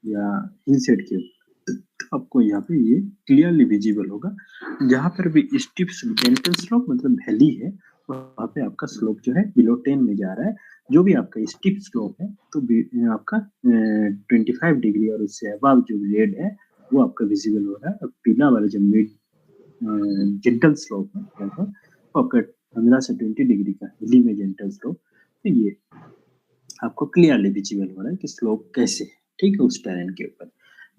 Speaker 1: या हिल सेट के ऊपर, तो आपको यहाँ पे ये क्लियरली विजिबल होगा। जहाँ पर भी स्टीप जेंटल स्लोप मतलब वैली है, वहाँ पे आपका स्लोप जो है बिलो 10 में जा रहा है। जो भी आपका स्टीप स्लोप है, तो आपका 25 डिग्री और उससे अबव जो रेड है वो आपका विजिबल हो रहा है, और पीला वाला जो मिड जेंटल स्लोप है लगभग, वो आपका 15 से 20 डिग्री का हिली में जेंटल स्लोप, तो ये आपको क्लियरली विजिबल हो रहा है कि स्लोप कैसे है, ठीक है, उस टेरेन के ऊपर।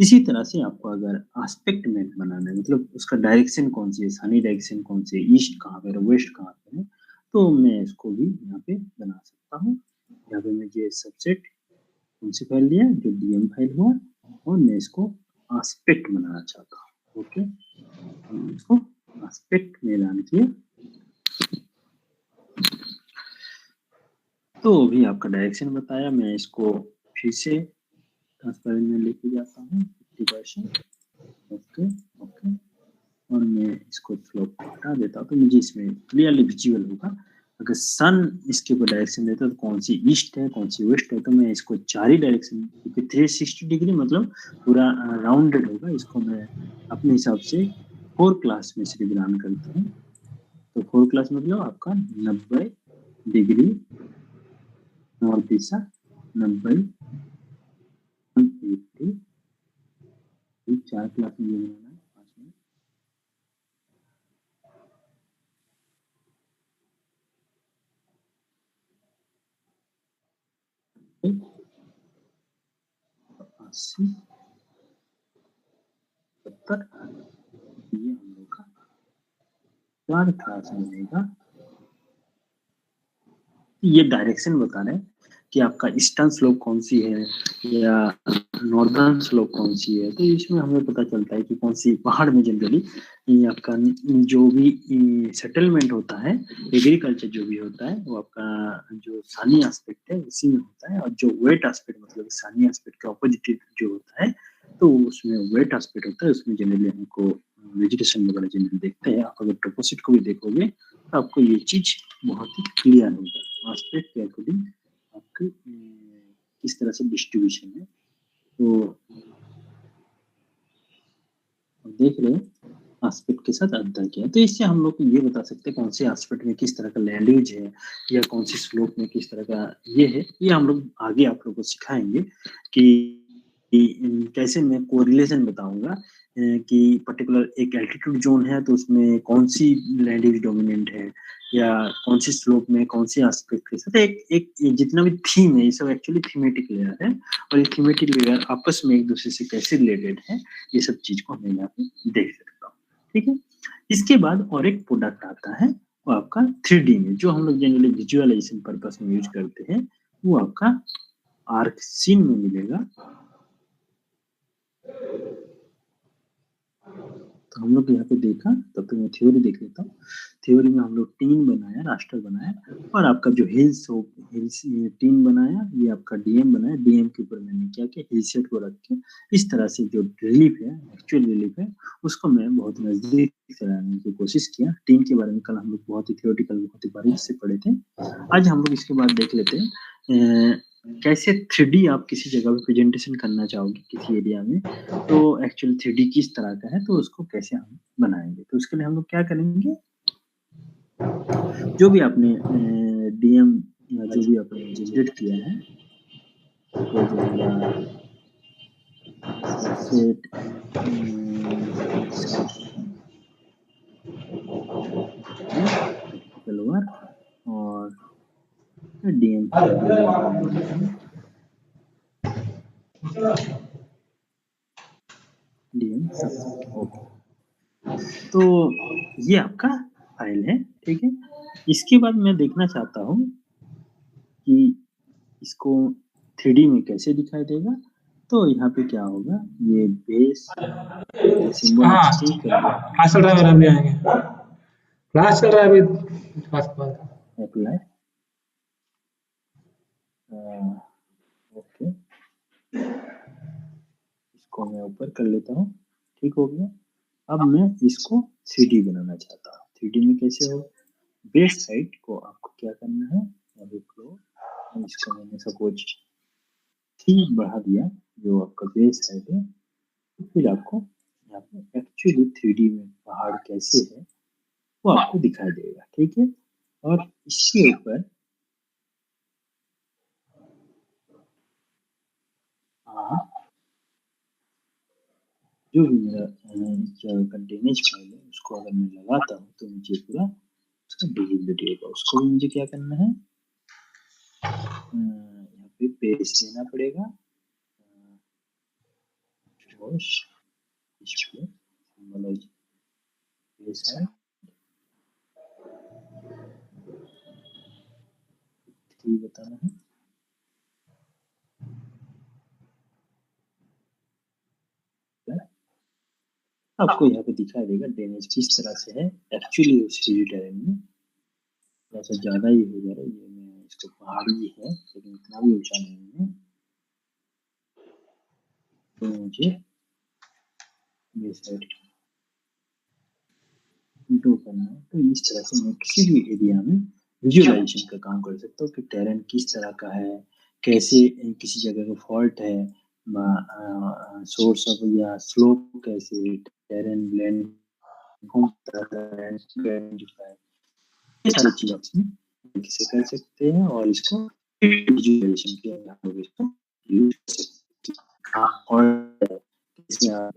Speaker 1: इसी तरह से आपको अगर एस्पेक्ट मैप बनाना है, मतलब उसका डायरेक्शन कौन सी है, सनी डायरेक्शन कौन सी है, ईस्ट कहाँ पे है, वेस्ट कहाँ पे है, तो मैं इसको भी यहाँ पे बना सकता हूँ। यहाँ पे मुझे सबसेट कौन सी फाइल लिया, जो डीएम फाइल हुआ, और मैं इसको एस्पेक्ट बनाना चाहता हूँ, ओके। इसको एस्पेक्ट में ऐलान किया, तो भी आपका डायरेक्शन बताया। मैं इसको फिर से ट्रांसपेरेंट में लेके जाता हूँ 50%, ओके ओके, और मैं इसको स्लोप को हटा देता हूँ, तो मुझे इसमें क्लियरली विजिबल होगा। अगर सन इसके ऊपर डायरेक्शन देता है तो कौन सी ईस्ट है कौन सी वेस्ट है, तो मैं इसको 4 ही डायरेक्शन, क्योंकि 360 डिग्री मतलब पूरा राउंडेड होगा, इसको मैं अपने हिसाब से 4 क्लास में से डिवाइड करता हूँ। तो 4 क्लास मतलब आपका 90 डिग्री नॉर्थ दिशा, 90 180, 4 क्लास में ये बनाना है 5 में, ठीक? 80, 70, ये हम लोग का 4 क्लास में रहेगा। ये डायरेक्शन बता रहे हैं कि आपका ईस्टर्न स्लोप कौन सी है या नॉर्दर्न स्लोप कौन सी है, तो इसमें हमें पता चलता है कि कौन सी पहाड़ में जनरली ये आपका जो भी सेटलमेंट होता है, एग्रीकल्चर जो भी होता है, वो आपका जो सानी एस्पेक्ट है उसी में होता है, और जो वेट एस्पेक्ट मतलब सानी एस्पेक्ट के ऑपोजिट जो होता है, तो उसमें वेट एस्पेक्ट होता है, उसमें जनरली हमको वेजिटेशन वगैरह जनरली देखते हैं। आप अगर टोपोसिट को भी देखोगे तो आपको ये चीज बहुत ही क्लियर होगा, एस्पेक्ट के अकॉर्डिंग आपकी किस तरह से डिस्ट्रीब्यूशन है। तो देख रहे हैं एस्पेक्ट के साथ अंतर किया, तो इससे हम लोग ये बता सकते हैं कौन से एस्पेक्ट में किस तरह का लैंग्वेज है, या कौन सी स्लोप में किस तरह का ये है। ये हम लोग आगे आप लोगों को सिखाएंगे कि कैसे मैं कोरिलेशन बताऊंगा कि पर्टिकुलर एक एल्टीट्यूड जोन है तो उसमें कौन सी लैंग्वेज डोमिनेंट है, या कौन सी स्लोप में कौन सी एस्पेक्ट के साथ एक एक जितना भी थीम है, ये सब एक्चुअली थीमेटिक लेयर है, और ये थीमेटिक लेयर आपस में एक दूसरे से कैसे रिलेटेड है, ये सब चीज को मैं यहाँ पे देख सकता हूँ, ठीक है। इसके बाद और एक प्रोडक्ट आता है वो आपका 3D में, जो हम लोग जनरली विजुअलाइजेशन पर्पस में यूज करते हैं, वो आपका आर्क सीन में मिलेगा। तो हम लोग यहाँ पे देखा, तब तक मैं थ्योरी देख लेता हूँ। थ्योरी में हम लोग टीम बनाया, रास्टर बनाया, और आपका जो हिल्स टीम बनाया, ये आपका डीएम बनाया। डीएम के ऊपर मैंने क्या किया, हिल सेट को रख के इस तरह से जो रिलीफ है, एक्चुअल रिलीफ है, उसको मैं बहुत नजदीक से लाने की कोशिश किया। टीम के बारे में कल हम लोग बहुत ही थियोरेटिकल, बहुत ही बारीक से पढ़े थे। आज हम लोग इसके बाद देख लेते हैं कैसे 3D आप किसी जगह पे प्रेजेंटेशन करना चाहोगे किसी एरिया में, तो एक्चुअल 3D किस तरह का है, तो उसको कैसे हम बनाएंगे। तो उसके लिए हम लोग क्या करेंगे, जो भी आपने डीएम या जो भी आपने जनरेट किया है, सपोज हो गया सेट प्रैक्टिकल वर्क और डीएम ओके। तो ये आपका फाइल है, ठीक है। इसके बाद मैं देखना चाहता हूँ कि इसको 3D में कैसे दिखाई देगा। तो यहाँ पे क्या होगा, ये बेस सिंबल
Speaker 3: हाँ, क्लास चल रहा है मेरा, अभी आएंगे। क्लास चल रहा है अभी, क्लास के बाद
Speaker 1: अप्लाई। ओके, इसको मैं ऊपर कर लेता हूँ, ठीक हो गया। अब मैं इसको 3D बनाना चाहता हूँ। 3D में कैसे हो, बेस हाइट को आपको क्या करना है, इसको मैंने सपोज 3 बढ़ा दिया, जो आपका बेस हाइट है। तो फिर आपको यहाँ पे एक्चुअली 3D में पहाड़ कैसे है वो आपको दिखाई देगा, ठीक है। और इसके ऊपर जो भी मेरा कंटेनर्स फाइल है, उसको अगर मैं लगाता हूँ तो मुझे पूरा उसका विजिबिलिटी होगा। उसको भी मुझे क्या करना है, यहाँ पे पेज देना पड़ेगा, डिस्प्ले सिंबलाइज पेज है 3 बताना है। आपको यहाँ पे दिखाई देगा डैमेज किस तरह से है एक्चुअली उस टेरेन में। थोड़ा सा ज्यादा ही हो जा रहा है, ये मैं इसको पहाड़ी है लेकिन इतना भी ऊंचा नहीं है, तो मुझे ये साइड इंटू करना है। तो इस तरह से मैं किसी भी एरिया में विजुअलाइजेशन का काम कर सकता हूँ कि टेरेन किस तरह का है, कैसे किसी जगह का फॉल्ट है, सोर्स ऑफ या स्लोप कैसे, टेरेन ब्लेंड ये सारी चीजें आप किसे कर सकते हैं और इसको विजुअलाइजेशन के लिए आप लोग इसको यूज कर सकते हैं। और इसमें आप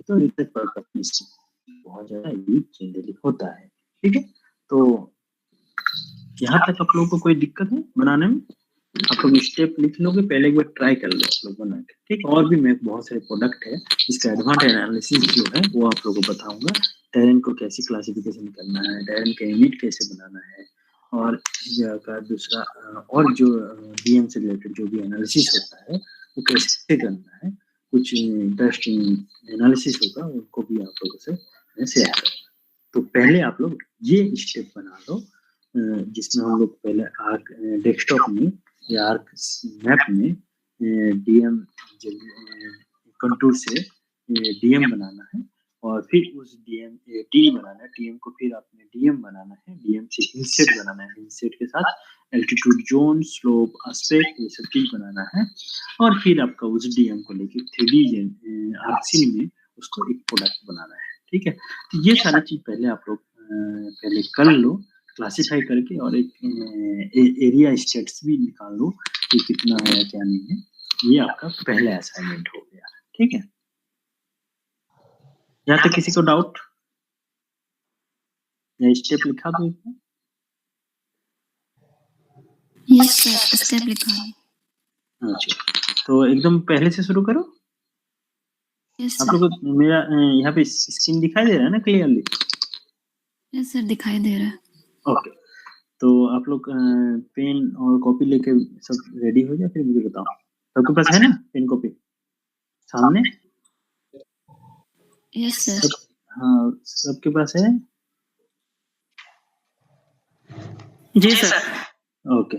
Speaker 1: तो रिसर्च पर्पस बहुत ज्यादा यूज जनरली होता है, ठीक है। तो यहाँ तक आप लोगों को कोई दिक्कत है बनाने में, आप लोग स्टेप लिख लोगे, पहले एक बार ट्राई कर लो आप लोग बना के, ठीक। और भी मैं बहुत सारे प्रोडक्ट है, इसका एडवांस एनालिसिस जो है वो आप लोगों को बताऊंगा। टेरेन को कैसे क्लासिफिकेशन करना है, टेरेन का यूनिट कैसे बनाना है, और इस जगह का दूसरा और जो डीएम से रिलेटेड जो भी एनालिसिस होता है वो कैसे करना है, कुछ इंटरेस्टिंग एनालिसिस होगा, उनको भी आप लोगों से मैं शेयर करूँगा। तो पहले आप लोग ये स्टेप बना लो, जिसमें हम लोग पहले आर्क डेस्कटॉप में या आर्क मैप में डीएम कंटूर से डीएम बनाना है, और फिर उस डीएम टी बनाना है, टीएम को फिर आपने डीएम बनाना है, डीएम से हिलसेट बनाना है, हिलसेट के साथ एल्टीट्यूड जोन, स्लोप, एस्पेक्ट, ये सब चीज बनाना है। और फिर आपका उस डीएम को लेके 3D आर्कसीन में उसको एक प्रोडक्ट बनाना है, ठीक है। तो ये सारी चीज पहले आप लोग पहले कर लो, क्लासिफाई करके, और एक एरिया स्टेट्स भी निकाल लो कि कितना है क्या नहीं है। ये आपका पहला असाइनमेंट हो गया, ठीक है। यहाँ तक किसी को डाउट या स्टेप लिखा दो इसमें?
Speaker 4: यस सर, स्टेप लिखा है।
Speaker 1: अच्छा, तो एकदम पहले से शुरू करो।
Speaker 4: यस
Speaker 1: आप
Speaker 4: सर।
Speaker 1: लोगों को मेरा यहाँ पे स्क्रीन दिखाई दे रहा है ना क्लियरली?
Speaker 4: यस सर, दिखाई दे रहा है।
Speaker 1: ओके, तो आप लोग पेन और कॉपी लेके सब रेडी हो जाए, फिर मुझे बताओ। सबके पास है ना पेन कॉपी सामने?
Speaker 4: Yes sir.
Speaker 1: हाँ, सबके पास है?
Speaker 2: जी सर।
Speaker 1: ओके,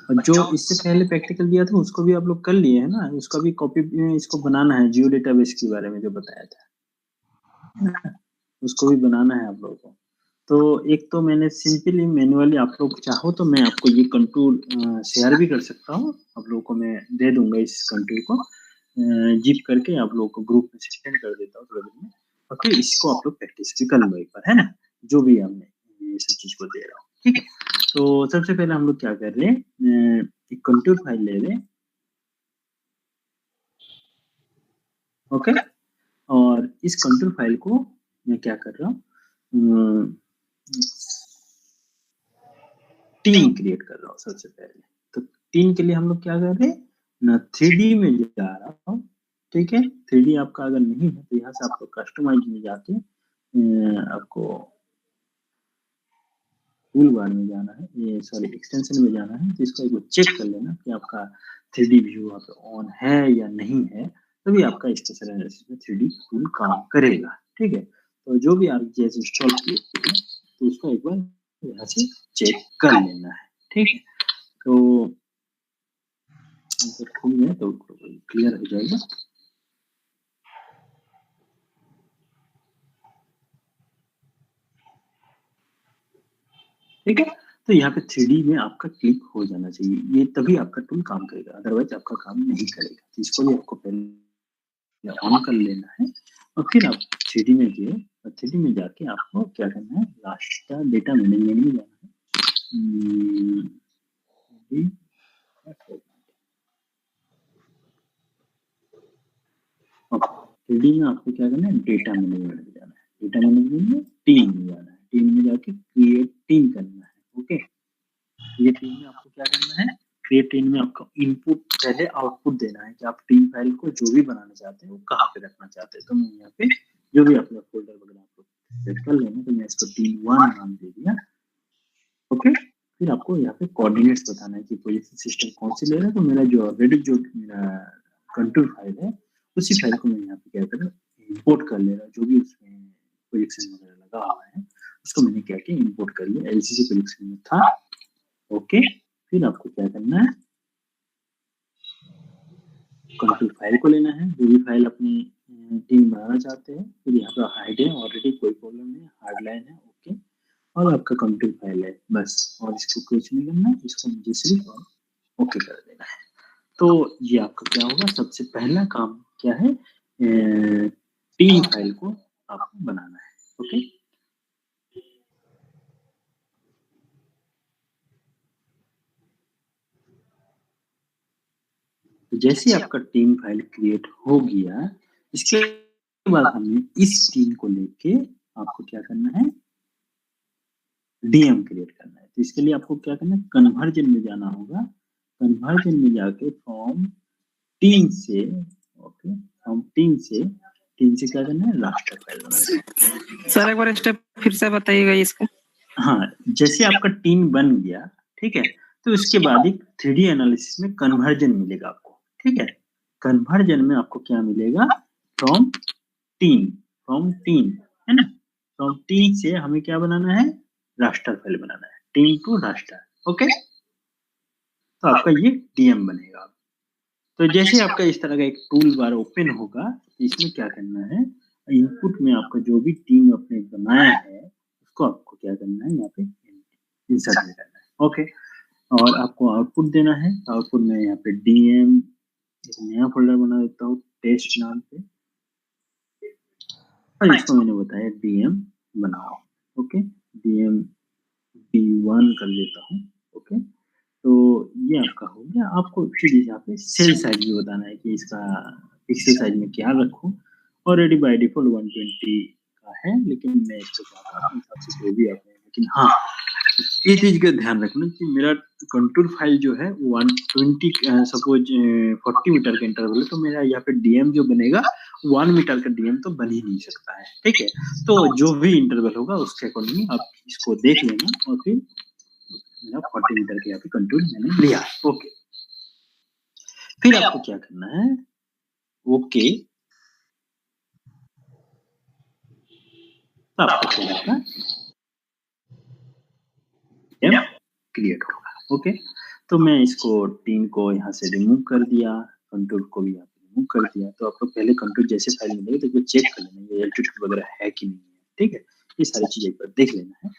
Speaker 1: और जो इससे पहले प्रैक्टिकल दिया था उसको भी आप लोग कर लिए है ना? उसका भी कॉपी इसको बनाना है, जियो डेटाबेस के बारे में जो बताया था, है ना? उसको भी बनाना है आप लोगों को। तो एक तो मैंने सिंपली मैनुअली, आप लोग चाहो तो मैं आपको ये कंटूर शेयर भी कर सकता हूँ, आप लोगों को मैं दे दूंगा इस कंटूर को जिप करके आप लोगों को ग्रुप में सेंड कर देता हूँ थोड़ी देर में, और फिर इसको आप लोग प्रैक्टिस भी कर लो एक बार, है ना? जो भी हमने ये सब चीज को दे रहा हूँ, ठीक है? तो सबसे पहले हम लोग क्या कर रहे हैं, एक कंटूर फाइल ले रहे हैं, ओके? और इस कंटूर फाइल को मैं क्या कर रहा हूँ, टीम क्रिएट कर रहा हूँ सबसे पहले। तो टीम के लिए हम लोग क्या कर रहे हैं ना, 3D में जा रहा हूँ, ठीक है? 3D आपका अगर नहीं है तो यहाँ से आपको कस्टमाइज में जाके आपको टूल बार में जाना है, ये सॉरी एक्सटेंशन में जाना है, तो इसको एक बार चेक कर लेना कि आपका 3D व्यू आप ऑन है या नहीं है, तभी आपका स्पेशल एनालिसिस में 3D टूल काम करेगा, ठीक है? तो जो भी आप जैसे इंस्टॉल किए हैं तो उसको एक बार यहाँ से चेक कर लेना है, ठीक है? तो अगर खुल गया तो क्लियर हो जाएगा। ठीक है, तो यहाँ पे 3D में आपका क्लिक हो जाना चाहिए, ये तभी आपका टूल काम करेगा, अदरवाइज आपका काम नहीं करेगा। तो इसको भी आपको पहले ऑन कर लेना है, और फिर आप 3D में गए, और 3D में जाके आपको क्या करना है, रास्टर डेटा मैनेजमेंट में जाना है। 3D में आपको क्या करना है, डेटा मैनेजमेंट में जाना है, डेटा मैनेजमेंट में टीम में जाना है, टीम में जाके क्रिएट टीम करना है, ओके? ये टीम में आपको क्या करना है, क्रिएट टीम में आपको इनपुट पहले आउटपुट देना है कि आप टीम फाइल को जो भी बनाना चाहते हैं वो कहाँ पे रखना चाहते हैं। तो मैं यहाँ पे जो भी अपना फोल्डर वगैरह आपको सेट कर लेना, तो मैं इसको टीम 1 नाम दे दिया, ओके? फिर आपको यहाँ पे कोऑर्डिनेट्स बताना है कि पोजीशन सिस्टम कौन सी ले रहा है। तो मेरा जो ऑलरेडी जो मेरा कंट्रोल फाइल है उसी फाइल को मैं यहाँ पे क्या कर रहा हूँ, इम्पोर्ट कर ले रहा हूँ, जो भी उसमें पोजीशन वगैरह लगा हुआ है उसको मैंने क्या किया, इम्पोर्ट कर लिया, एलसीसी पोजीशन में था, ओके? फिर आपको क्या करना है, कंट्रोल फाइल को लेना है, जो भी फाइल अपनी टीम बनाना चाहते हैं, फिर यहाँ पर हाइड है, ऑलरेडी कोई प्रॉब्लम नहीं, हार्ड लाइन है, ओके? और आपका कंट्रोल फाइल है बस, और इसको कुछ नहीं करना है, इसको मुझे सिर्फ ओके कर देना है। तो ये आपका क्या होगा, सबसे पहला काम क्या है, टीम फाइल को आपको बनाना है, ओके? तो जैसे आपका टीम फाइल क्रिएट हो गया, इसके बाद हमें इस टीम को लेके आपको क्या करना है, डीएम क्रिएट करना है। तो इसके लिए आपको क्या करना है, कन्वर्जन में जाना होगा, कन्वर्जन में जाके फ्रॉम टीम से, ओके, फ्रॉम टीम से क्या करना है, रास्टर फाइल बनाना है।
Speaker 2: सर एक बार स्टेप फिर से बताइएगा इसका।
Speaker 1: हाँ, जैसे आपका टीम बन गया, ठीक है, तो उसके बाद एक 3D एनालिसिस में कन्वर्जन मिलेगा आपको, ठीक है? कन्वर्जन में आपको क्या मिलेगा, फ्रॉम टीम, है ना? फ्रॉम टीम से हमें क्या बनाना है, रास्टर फाइल बनाना है, टीम टू रास्टर, ओके? तो आपका ये डीएम बनेगा। तो जैसे आपका इस तरह का एक टूल बार ओपन होगा, तो इसमें क्या करना है, इनपुट में आपका जो भी टीम आपने बनाया है उसको आपको क्या करना है, यहाँ पे इंसर्ट करना है, ओके? और आपको आउटपुट देना है, आउटपुट में यहाँ पे डीएम एक नया फोल्डर बना देता हूँ टेस्ट नाम से, और इसको मैंने बताया डीएम बनाओ, ओके? डीएम D1 कर देता हूँ, ओके? तो ये आपका हो गया। आपको फिर यहाँ पे सेल साइज भी बताना है कि इसका पिक्सल साइज में क्या रखूँ। ऑलरेडी बाय डिफॉल्ट 120 का है, लेकिन मैं इसको चाहता हूँ अपने हिसाब से जो भी आप, लेकिन हाँ ये चीज का ध्यान रखना कि मेरा कंटूर फाइल जो है 120 सपोज 40 मीटर का इंटरवल है, तो मेरा यहाँ पे डीएम जो बनेगा 1 मीटर का डीएम तो बन ही नहीं सकता है, ठीक है। तो जो भी इंटरवल होगा उसके अकॉर्डिंग आप इसको देख लेना और फिर मेरा 40 मीटर के यहाँ पे कंटूर मैंने लिया, ओके। फिर आपको क्या करना है, ओके, तो आपका क्या होगा, क्रिएट होगा, ओके। तो मैं इसको 3 को यहाँ से रिमूव कर दिया, कंटूर को भी यहाँ पे रिमूव कर दिया। तो आप लोग पहले कंटूर जैसे फाइल मिलेगी तो चेक कर लेना ये एल्टीट्यूड वगैरह है कि नहीं है, ठीक है। ये सारी चीजें एक बार देख लेना है।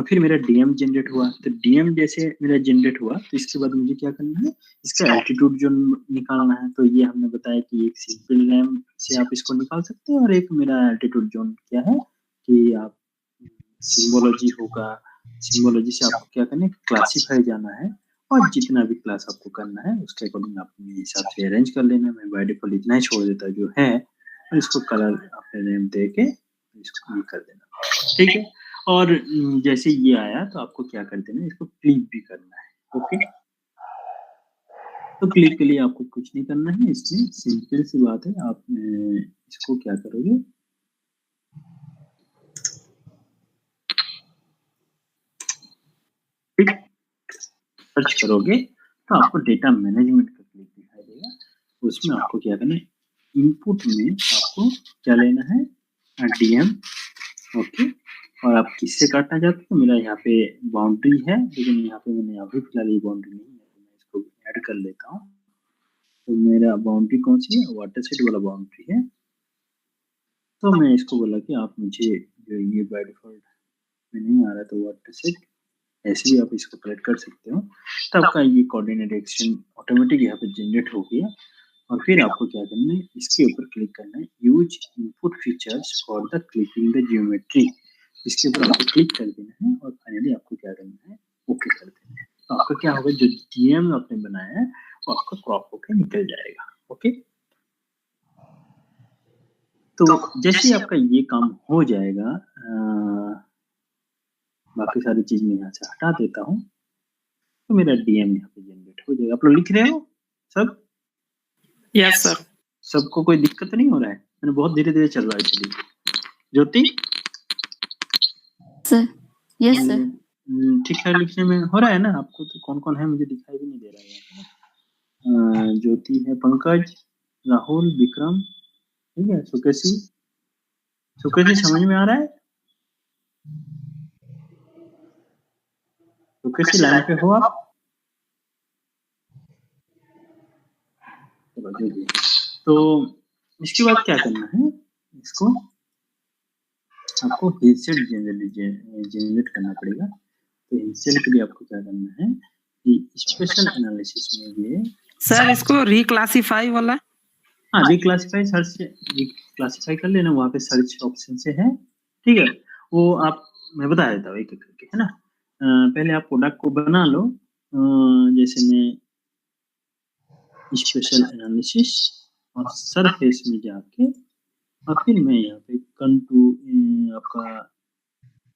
Speaker 1: फिर मेरा डीएम जनरेट हुआ, तो डीएम जैसे मेरा जनरेट हुआ तो इसके बाद मुझे क्या करना है, इसका एल्टीट्यूड जो निकालना है। तो ये हमने बताया कि एक सिंपल रैम से आप इसको निकाल सकते हैं, और एक मेरा एल्टीट्यूड जोन क्या है कि आप सिम्बोलॉजी होगा, सिम्बोलॉजी से आपको क्या करना है, क्लासीफाई जाना है, और जितना भी क्लास आपको करना है उसके अकॉर्डिंग आप अपने हिसाब से अरेंज कर लेना। मैं बाय डिफॉल्ट इतना ही छोड़ देता जो है, और इसको कलर अपने नेम दे के इसको ये कर देना, ठीक है। और जैसे ये आया तो आपको क्या कर देना, इसको क्लिक भी करना है, ओके। तो क्लिक के लिए आपको कुछ नहीं करना है, इसमें सिंपल सी बात है, आप इसको क्या करोगे, सर्च करोगे तो आपको डेटा मैनेजमेंट का क्लिक दिखाई देगा। उसमें आपको क्या करना है, इनपुट में आपको क्या लेना है, डीएम, ओके। और आप किससे काटना चाहते हो, मेरा यहाँ पे बाउंड्री है, लेकिन यहाँ पे मैंने अभी फिलहाल ये बाउंड्री नहीं है, तो मैं इसको ऐड कर लेता हूँ। तो मेरा बाउंड्री कौन सी है, वाटर सेट वाला बाउंड्री है। तो मैं इसको बोला कि आप मुझे जो ये बाय डिफॉल्ट में नहीं आ रहा, तो वाटर सेट ऐसे भी आप इसको कलेक्ट कर सकते हो। तो आपका ये कोऑर्डिनेट एक्सटेंशन ऑटोमेटिक यहाँ पे जनरेट हो गया। और फिर आपको क्या करना है, इसके ऊपर क्लिक करना है, use input features for the clipping the geometry. इसके ऊपर आपको क्लिक कर देना है, और फाइनली आपको क्या करना है, ओके कर देना है। तो आपका क्या होगा, जो डीएम आपने बनाया है वो आपका क्रॉप होकर निकल जाएगा, ओके। तो जैसे ही आपका ये काम हो जाएगा, बाकी सारी चीज मैं यहाँ से हटा देता हूँ, तो मेरा डीएम यहाँ पे जनरेट हो जाएगा। आप लोग लिख रहे हो सब?
Speaker 2: Yes sir.
Speaker 1: सबको कोई दिक्कत नहीं हो रहा है? मैंने बहुत धीरे धीरे चल रहा है, चलिए। ज्योति,
Speaker 4: सर यस सर
Speaker 1: ठीक है, लिखने में हो रहा है ना आपको? तो कौन कौन है मुझे दिखाई भी नहीं दे रहा है। ज्योति है, पंकज, राहुल, विक्रम, ठीक है, सुकेशी। सुकेशी समझ में आ रहा है? सुकेशी लाइन पे हो आप? तो इसके बाद क्या करना है, इसको आपको हिलसेट जनरेट करना पड़ेगा। तो हिलसेट के लिए आपको क्या करना है कि स्पेशल एनालिसिस में ये
Speaker 2: सर इसको रिक्लासिफाई वाला,
Speaker 1: हाँ, रिक्लासिफाई सर्च से रिक्लासिफाई कर लेना, वहाँ पे सर्च ऑप्शन से है, ठीक है। वो आप मैं बता देता हूँ एक एक करके, है ना। पहले आप प्रोडक्ट को बना लो, जैसे मैं स्पेशल एनालिसिस और सरफेस में जाके, और फिर मैं यहाँ पे कंटूर, आपका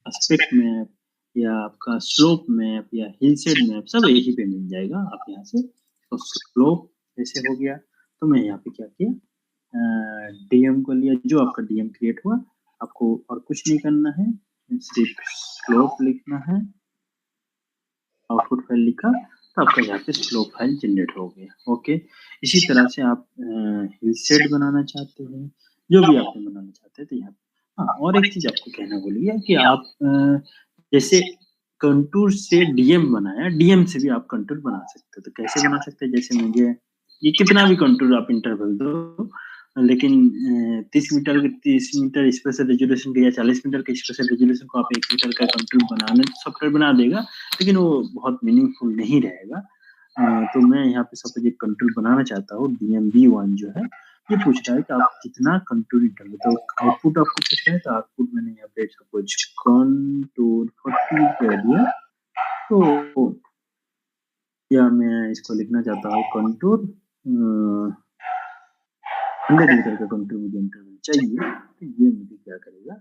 Speaker 1: एस्पेक्ट मैप या आपका स्लोप मैप या हिलसेट मैप सब एक ही पे मिल जाएगा आप यहाँ से। तो स्लोप ऐसे हो गया, तो मैं यहाँ पे क्या किया, डीएम को लिया, जो आपका डीएम क्रिएट हुआ, आपको और कुछ नहीं करना है, सिर्फ स्लोप लिखना है, आउटपुट फाइल लिखा, तो आपका यहाँ पे स्लोप फाइल जनरेट हो गया, ओके। इसी तरह से आप हिलसेट बनाना चाहते हैं, जो भी आप बनाना चाहते हैं, तो यहाँ हाँ, और एक चीज आपको कहना भूल गया कि आप जैसे कंटूर से डीएम बनाया, डीएम से भी आप कंटूर बना सकते हो। तो कैसे बना सकते हैं, जैसे मुझे ये कितना भी कंटूर आप इंटरवल दो, लेकिन 30 मीटर स्पेशल रेजोल्यूशन का या 40 मीटर के स्पेशल रेजोल्यूशन को आप 1 मीटर का कंटूर बनाने सॉफ्टवेयर बना देगा, लेकिन वो बहुत मीनिंगफुल नहीं रहेगा। तो मैं यहाँ पे सपोज एक कंटूर बनाना चाहता हूँ, DMB1 जो है, ये पूछ रहा है कि आप कितना कंटूर इंटरवल, तो आउटपुट आपको पूछ रहा है, तो आउटपुट मैंने यहाँ पे सपोज कंटूर 40 कह दिया। तो या मैं इसको लिखना चाहता हूँ कंटूर 100 मीटर का कंटूर मुझे इंटरवल चाहिए, तो ये मुझे क्या करेगा,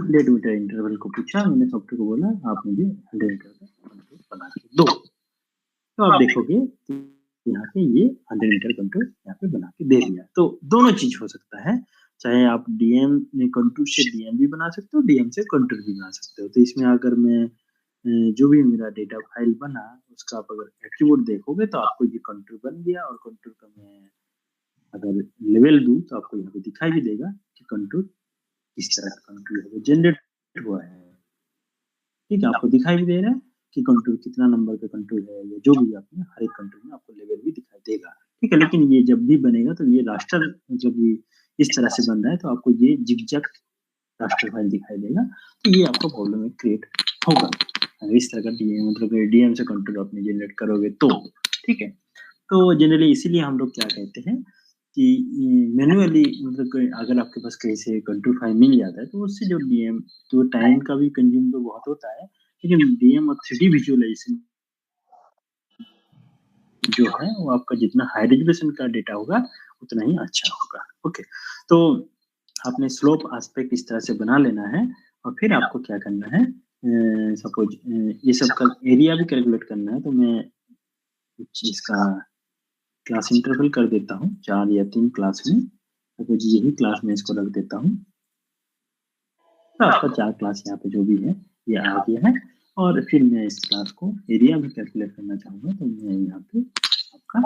Speaker 1: 100 मीटर इंटरवल को पूछा, मैंने सॉफ्टवेयर को बोला आप मुझे 100 मीटर का कंटूर बना के दो। तो आप देखोगे यहाँ पे ये अनलिमिटेड कंटूर यहाँ पे बना के दे दिया। तो दोनों चीज हो सकता है, चाहे आप डीएम कंटूर से डीएम भी बना सकते हो, डीएम से कंटूर भी बना सकते हो। तो इसमें अगर मैं जो भी मेरा डेटा फाइल बना उसका आप अगर एट्रीब्यूट देखोगे तो आपको ये कंटूर बन गया, और कंटूर का मैं अगर लेवल दूं तो आपको यहाँ पे दिखाई भी देगा कि कंटूर किस तरह का कंटूर है, जनरेट हुआ है। ठीक है, आपको दिखाई भी दे रहा है कि कंटूर कितना नंबर का कंटूर है, या जो भी आपने हर एक कंटूर में आपको लेवल भी दिखाई देगा। ठीक है, लेकिन ये जब भी बनेगा तो ये रास्टर जब ये इस तरह से बन रहा है तो आपको ये जिगजैग रास्टर फाइल दिखाई देगा। तो ये आपका प्रॉब्लम में क्रिएट होगा अगर इस तरह का डीएम मतलब डीएम से कंटूर आपने जनरेट करोगे तो। ठीक है, तो जनरली इसीलिए हम लोग क्या कहते हैं कि मैन्युअली मतलब अगर आपके पास कहीं से कंटूर फाइल मिल जाता है तो उससे जो डीएम तो टाइम का भी कंज्यूम तो बहुत होता है, लेकिन डीएम और 3D विजुअलाइजेशन जो है वो आपका जितना हाई रेजोल्यूशन का डेटा होगा उतना ही अच्छा होगा। ओके, तो आपने स्लोप एस्पेक्ट इस तरह से बना लेना है, और फिर आपको क्या करना है, सपोज ये सब का एरिया भी कैलकुलेट करना है। तो मैं कुछ इसका क्लास इंटरवल कर देता हूँ 4 या 3 क्लास में। सपोज यही क्लास में इसको रख देता हूँ, तो आपका 4 क्लास यहाँ पे जो भी है ये आ गया है। और फिर मैं इस क्लास को एरिया भी कैलकुलेट करना चाहूँगा, तो मैं यहाँ पे आपका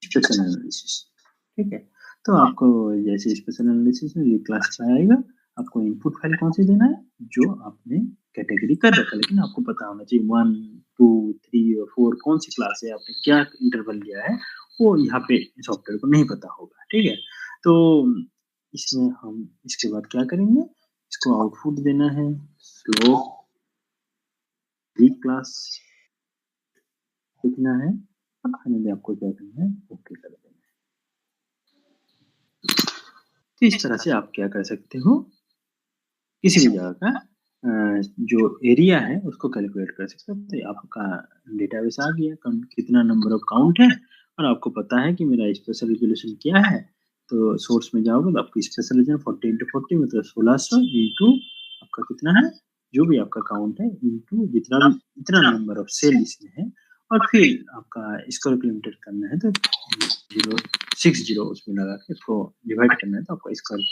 Speaker 1: स्पेशल एनालिसिस। ठीक है, तो आपको जैसे स्पेशल एनालिसिस में ये क्लासिफाई आएगा, आपको इनपुट फाइल कौन सी देना है जो आपने कैटेगरी कर रखा है, लेकिन आपको पता होना चाहिए 1 2 3 और 4 कौन सी क्लास है, आपने क्या इंटरवल लिया है वो यहाँ पे सॉफ्टवेयर को नहीं पता होगा। ठीक है, तो इसमें हम इसके बाद क्या करेंगे, इसको आउटपुट देना है स्लोप क्लास लिखना है, और फाइनली आपको क्या करना है ओके कर देना है। तो इस तरह से आप क्या कर सकते हो, किसी भी जगह का जो एरिया है उसको कैलकुलेट कर सकते हो। तो आपका डेटाबेस आ गया, कितना नंबर ऑफ काउंट है, और आपको पता है कि मेरा स्पेशल रेजोल्यूशन क्या है। तो सोर्स में जाओगे तो आपको स्पेशल रेजोल्यूशन 40 इंटू 40 मतलब 1600 इंटू आपका कितना है जो भी आपका काउंट है इंटू जितना भी इतना नंबर ऑफ सेल इसमें है, और फिर आपका इसको कैलकुलेट करना है तो 060 उसमें लगा के इसको डिवाइड करना है, तो आपका स्क्वायर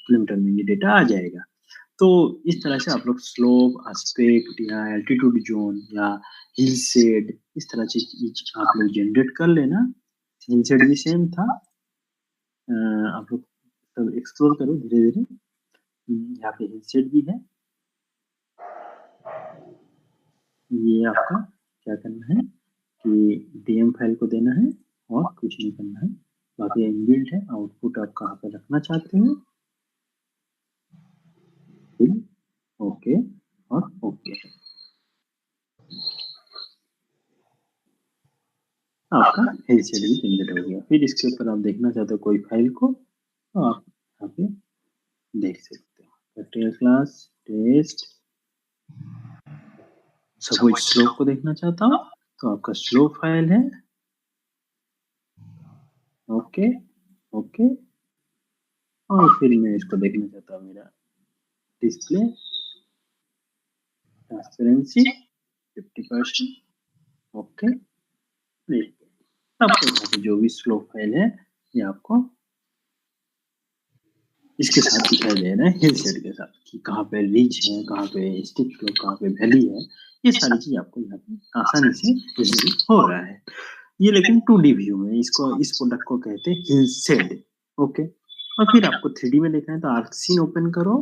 Speaker 1: किलोमीटर में ये डेटा आ जाएगा। तो इस तरह से आप लोग स्लोप एस्पेक्ट या एल्टीट्यूड जोन या हिल शेड इस तरह से आप लोग जनरेट कर लेना। हिल शेड भी सेम था, आप लोग सब एक्सप्लोर करो धीरे धीरे। यहाँ पे हिल शेड भी है, ये आपका क्या करना है कि डीएम फाइल को देना है और कुछ नहीं करना है, बाकी इनबिल्ट है। आउटपुट आप कहाँ पे रखना चाहते हो, ओके और ओके, आपका हिल शेड भी जनरेट हो गया। फिर इसके ऊपर आप देखना चाहते हो कोई फाइल को तो आप यहाँ पे देख सकते हो, factorial class test. Suppose slope को देखना चाहता हूँ तो आपका स्लोप फाइल है, ओके ओके, और फिर मैं इसको देखना चाहता हूँ मेरा डिस्प्ले ट्रांसपेरेंसी 50%, ओके। आपको यहाँ पे जो भी स्लोप फाइल है ये आपको इसके साथ दिखाई दे रहा है, हिल शेड के साथ कि कहाँ पे रिज है, कहाँ पे स्टिक स्लोप, कहाँ पे वैली है। ये सारी चीज आपको यहाँ पे आसानी से विजिबल हो रहा है। ये लेकिन 2D व्यू में इसको इस प्रोडक्ट को कहते हैं हिल शेड, ओके। और फिर आपको 3D में देखना है तो आर्कसीन ओपन करो,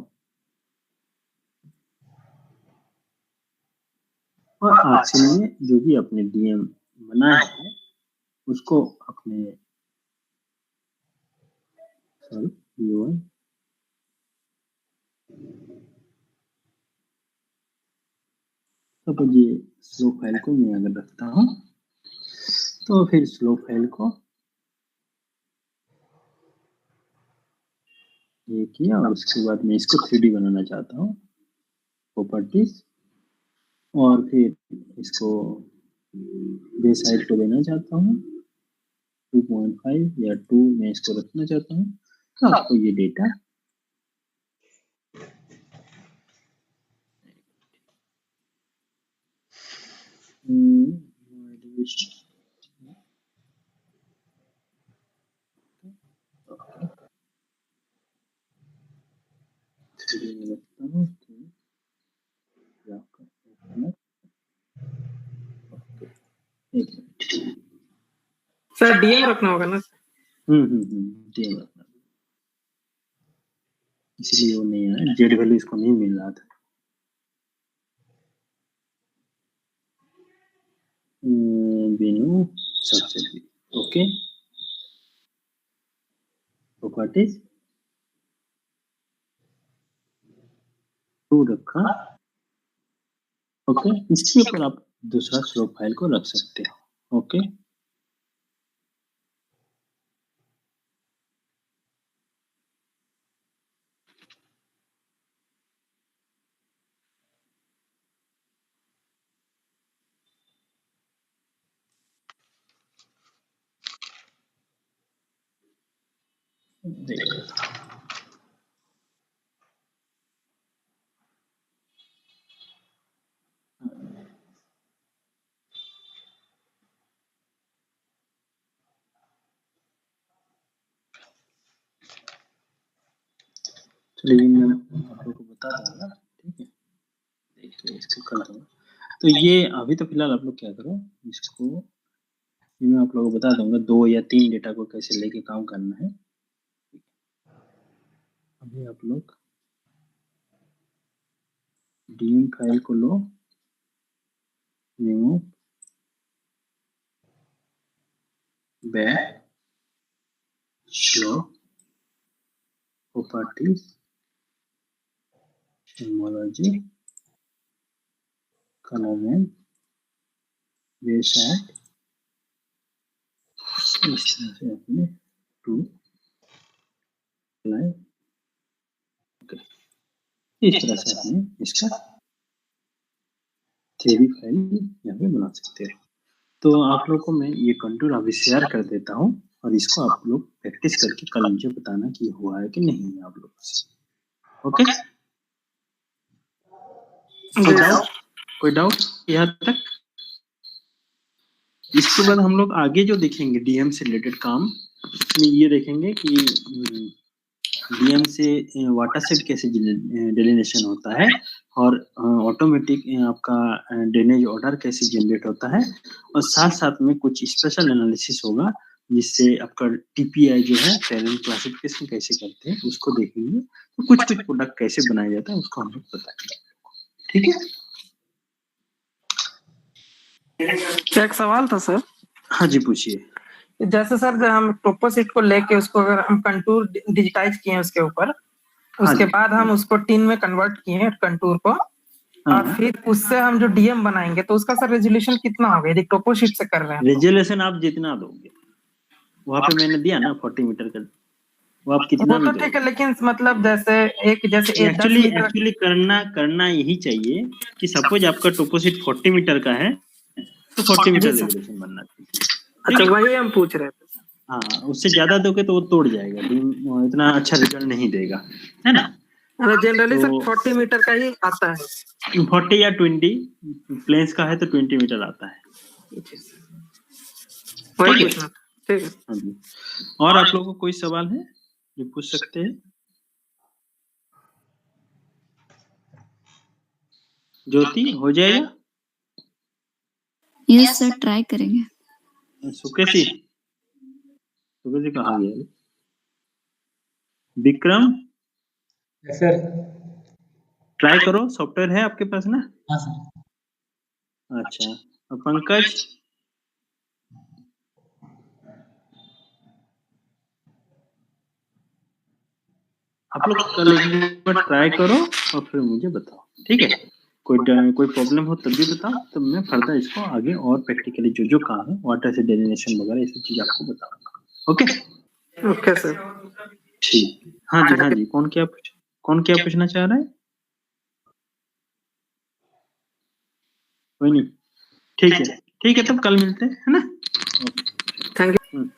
Speaker 1: और आर्कसीन में जो भी अपने डीएम बनाया है उसको अपने तो ये स्लो फाइल को मैं अगर रखता हूँ तो फिर स्लो फाइल को ये किया, और उसके बाद मैं इसको 3D बनाना चाहता हूँ, प्रॉपर्टीज, और फिर इसको बेस हाइट को देना चाहता हूँ 2.5 या 2 मैं इसको रखना चाहता हूँ। तो आपको ये डेटा
Speaker 2: सर डीएम रखना होगा ना?
Speaker 1: डीएम रखना, इसलिए वो नहीं आया, जेड वैल्यू इसको नहीं मिल रहा था। बिनु सब्सिडी, ओके, प्रॉपर्टीज टू रखा, ओके, इसके ऊपर आप दूसरा स्लोप फाइल को रख सकते हो, ओके। चलिए मैं आप लोग को बता दूंगा, ठीक है, देखिए इसको कर दूंगा। तो ये अभी तो फिलहाल आप लोग क्या करो, इसको मैं आप लोगों को बता दूंगा 2 या 3 डेटा को कैसे लेके काम करना है। अभी आप लोग डीएम फाइल को लो, remove back slope properties symbology colour beside, इस तरह से अपने टू लाइन, ओके, इस तरह से अपने इसका 3D फाइल यहाँ पे बना सकते हो। तो आप लोग को मैं ये कंटूर अभी शेयर कर देता हूँ और इसको आप लोग प्रैक्टिस करके कल मुझे बताना कि हुआ है कि नहीं है आप लोगों से, ओके। कोई डाउट यहाँ तक? इसके बाद हम लोग आगे जो देखेंगे डीएम से रिलेटेड काम में ये देखेंगे कि डीएम से वाटर सेट कैसे डिलिनेशन होता है और ऑटोमेटिक आपका ड्रेनेज ऑर्डर कैसे जनरेट होता है, और साथ साथ में कुछ स्पेशल एनालिसिस होगा जिससे आपका टीपीआई जो है टैलेंट क्लासिफिकेशन कैसे करते हैं उसको देखेंगे। तो कुछ प्रोडक्ट कैसे बनाया जाता है उसको हम लोग बताएंगे, ठीक है।
Speaker 2: क्या एक सवाल था सर?
Speaker 1: हाँ जी पूछिए।
Speaker 2: जैसे सर जब हम टोपोशीट को लेके उसको अगर हम कंटूर डिजिटाइज किए उसके ऊपर, उसके बाद हम उसको टिन में कन्वर्ट किए कंटूर को, और फिर उससे हम जो डीएम बनाएंगे तो उसका सर रेजोल्यूशन कितना होगा यदि टोपोशीट से कर रहे हैं?
Speaker 1: रेजोल्यूशन आप जितना दोगे, वहाँ पे मैंने दिया ना 40 मीटर का, वो आप कितना
Speaker 2: वो तो ठीक है, लेकिन मतलब जैसे
Speaker 1: एक्चुअली करना यही चाहिए कि सपोज आपका टोपोशीट 40 मीटर का है तो 40 मीटर रेजोल्यूशन बनना चाहिए।
Speaker 2: अच्छा वही हम पूछ रहे थे।
Speaker 1: हाँ, उससे ज्यादा दोगे तो वो तोड़ जाएगा, इतना अच्छा रिजल्ट नहीं देगा, है ना।
Speaker 2: जनरली सर 40 मीटर का ही आता है,
Speaker 1: 40 या 20 प्लेन्स का है तो 20 मीटर आता है,
Speaker 2: वही पूछना, ठीक है।
Speaker 1: हाँ जी। और आप लोगों को कोई सवाल है जो पूछ सकते हैं? ज्योति हो जाएगा?
Speaker 4: यस सर, ट्राई करेंगे।
Speaker 1: सुकेशी कहाँ गया? विक्रम
Speaker 3: सर
Speaker 1: ट्राई करो, सॉफ्टवेयर है आपके पास ना?
Speaker 3: हाँ सर।
Speaker 1: अच्छा, और पंकज? आप लोग कल एक बार ट्राई करो और फिर मुझे बताओ, ठीक है। कोई प्रॉब्लम हो तब भी बताओ, तब मैं फर्दर इसको आगे और प्रैक्टिकली जो काम है वाटर से डेलिनेशन वगैरह ये सब चीज आपको बताऊंगा, ओके।
Speaker 2: ओके सर,
Speaker 1: ठीक। हाँ जी, कौन क्या पूछना चाह रहा है? कोई नहीं, ठीक है तब कल मिलते हैं, है ना।
Speaker 2: Thank you.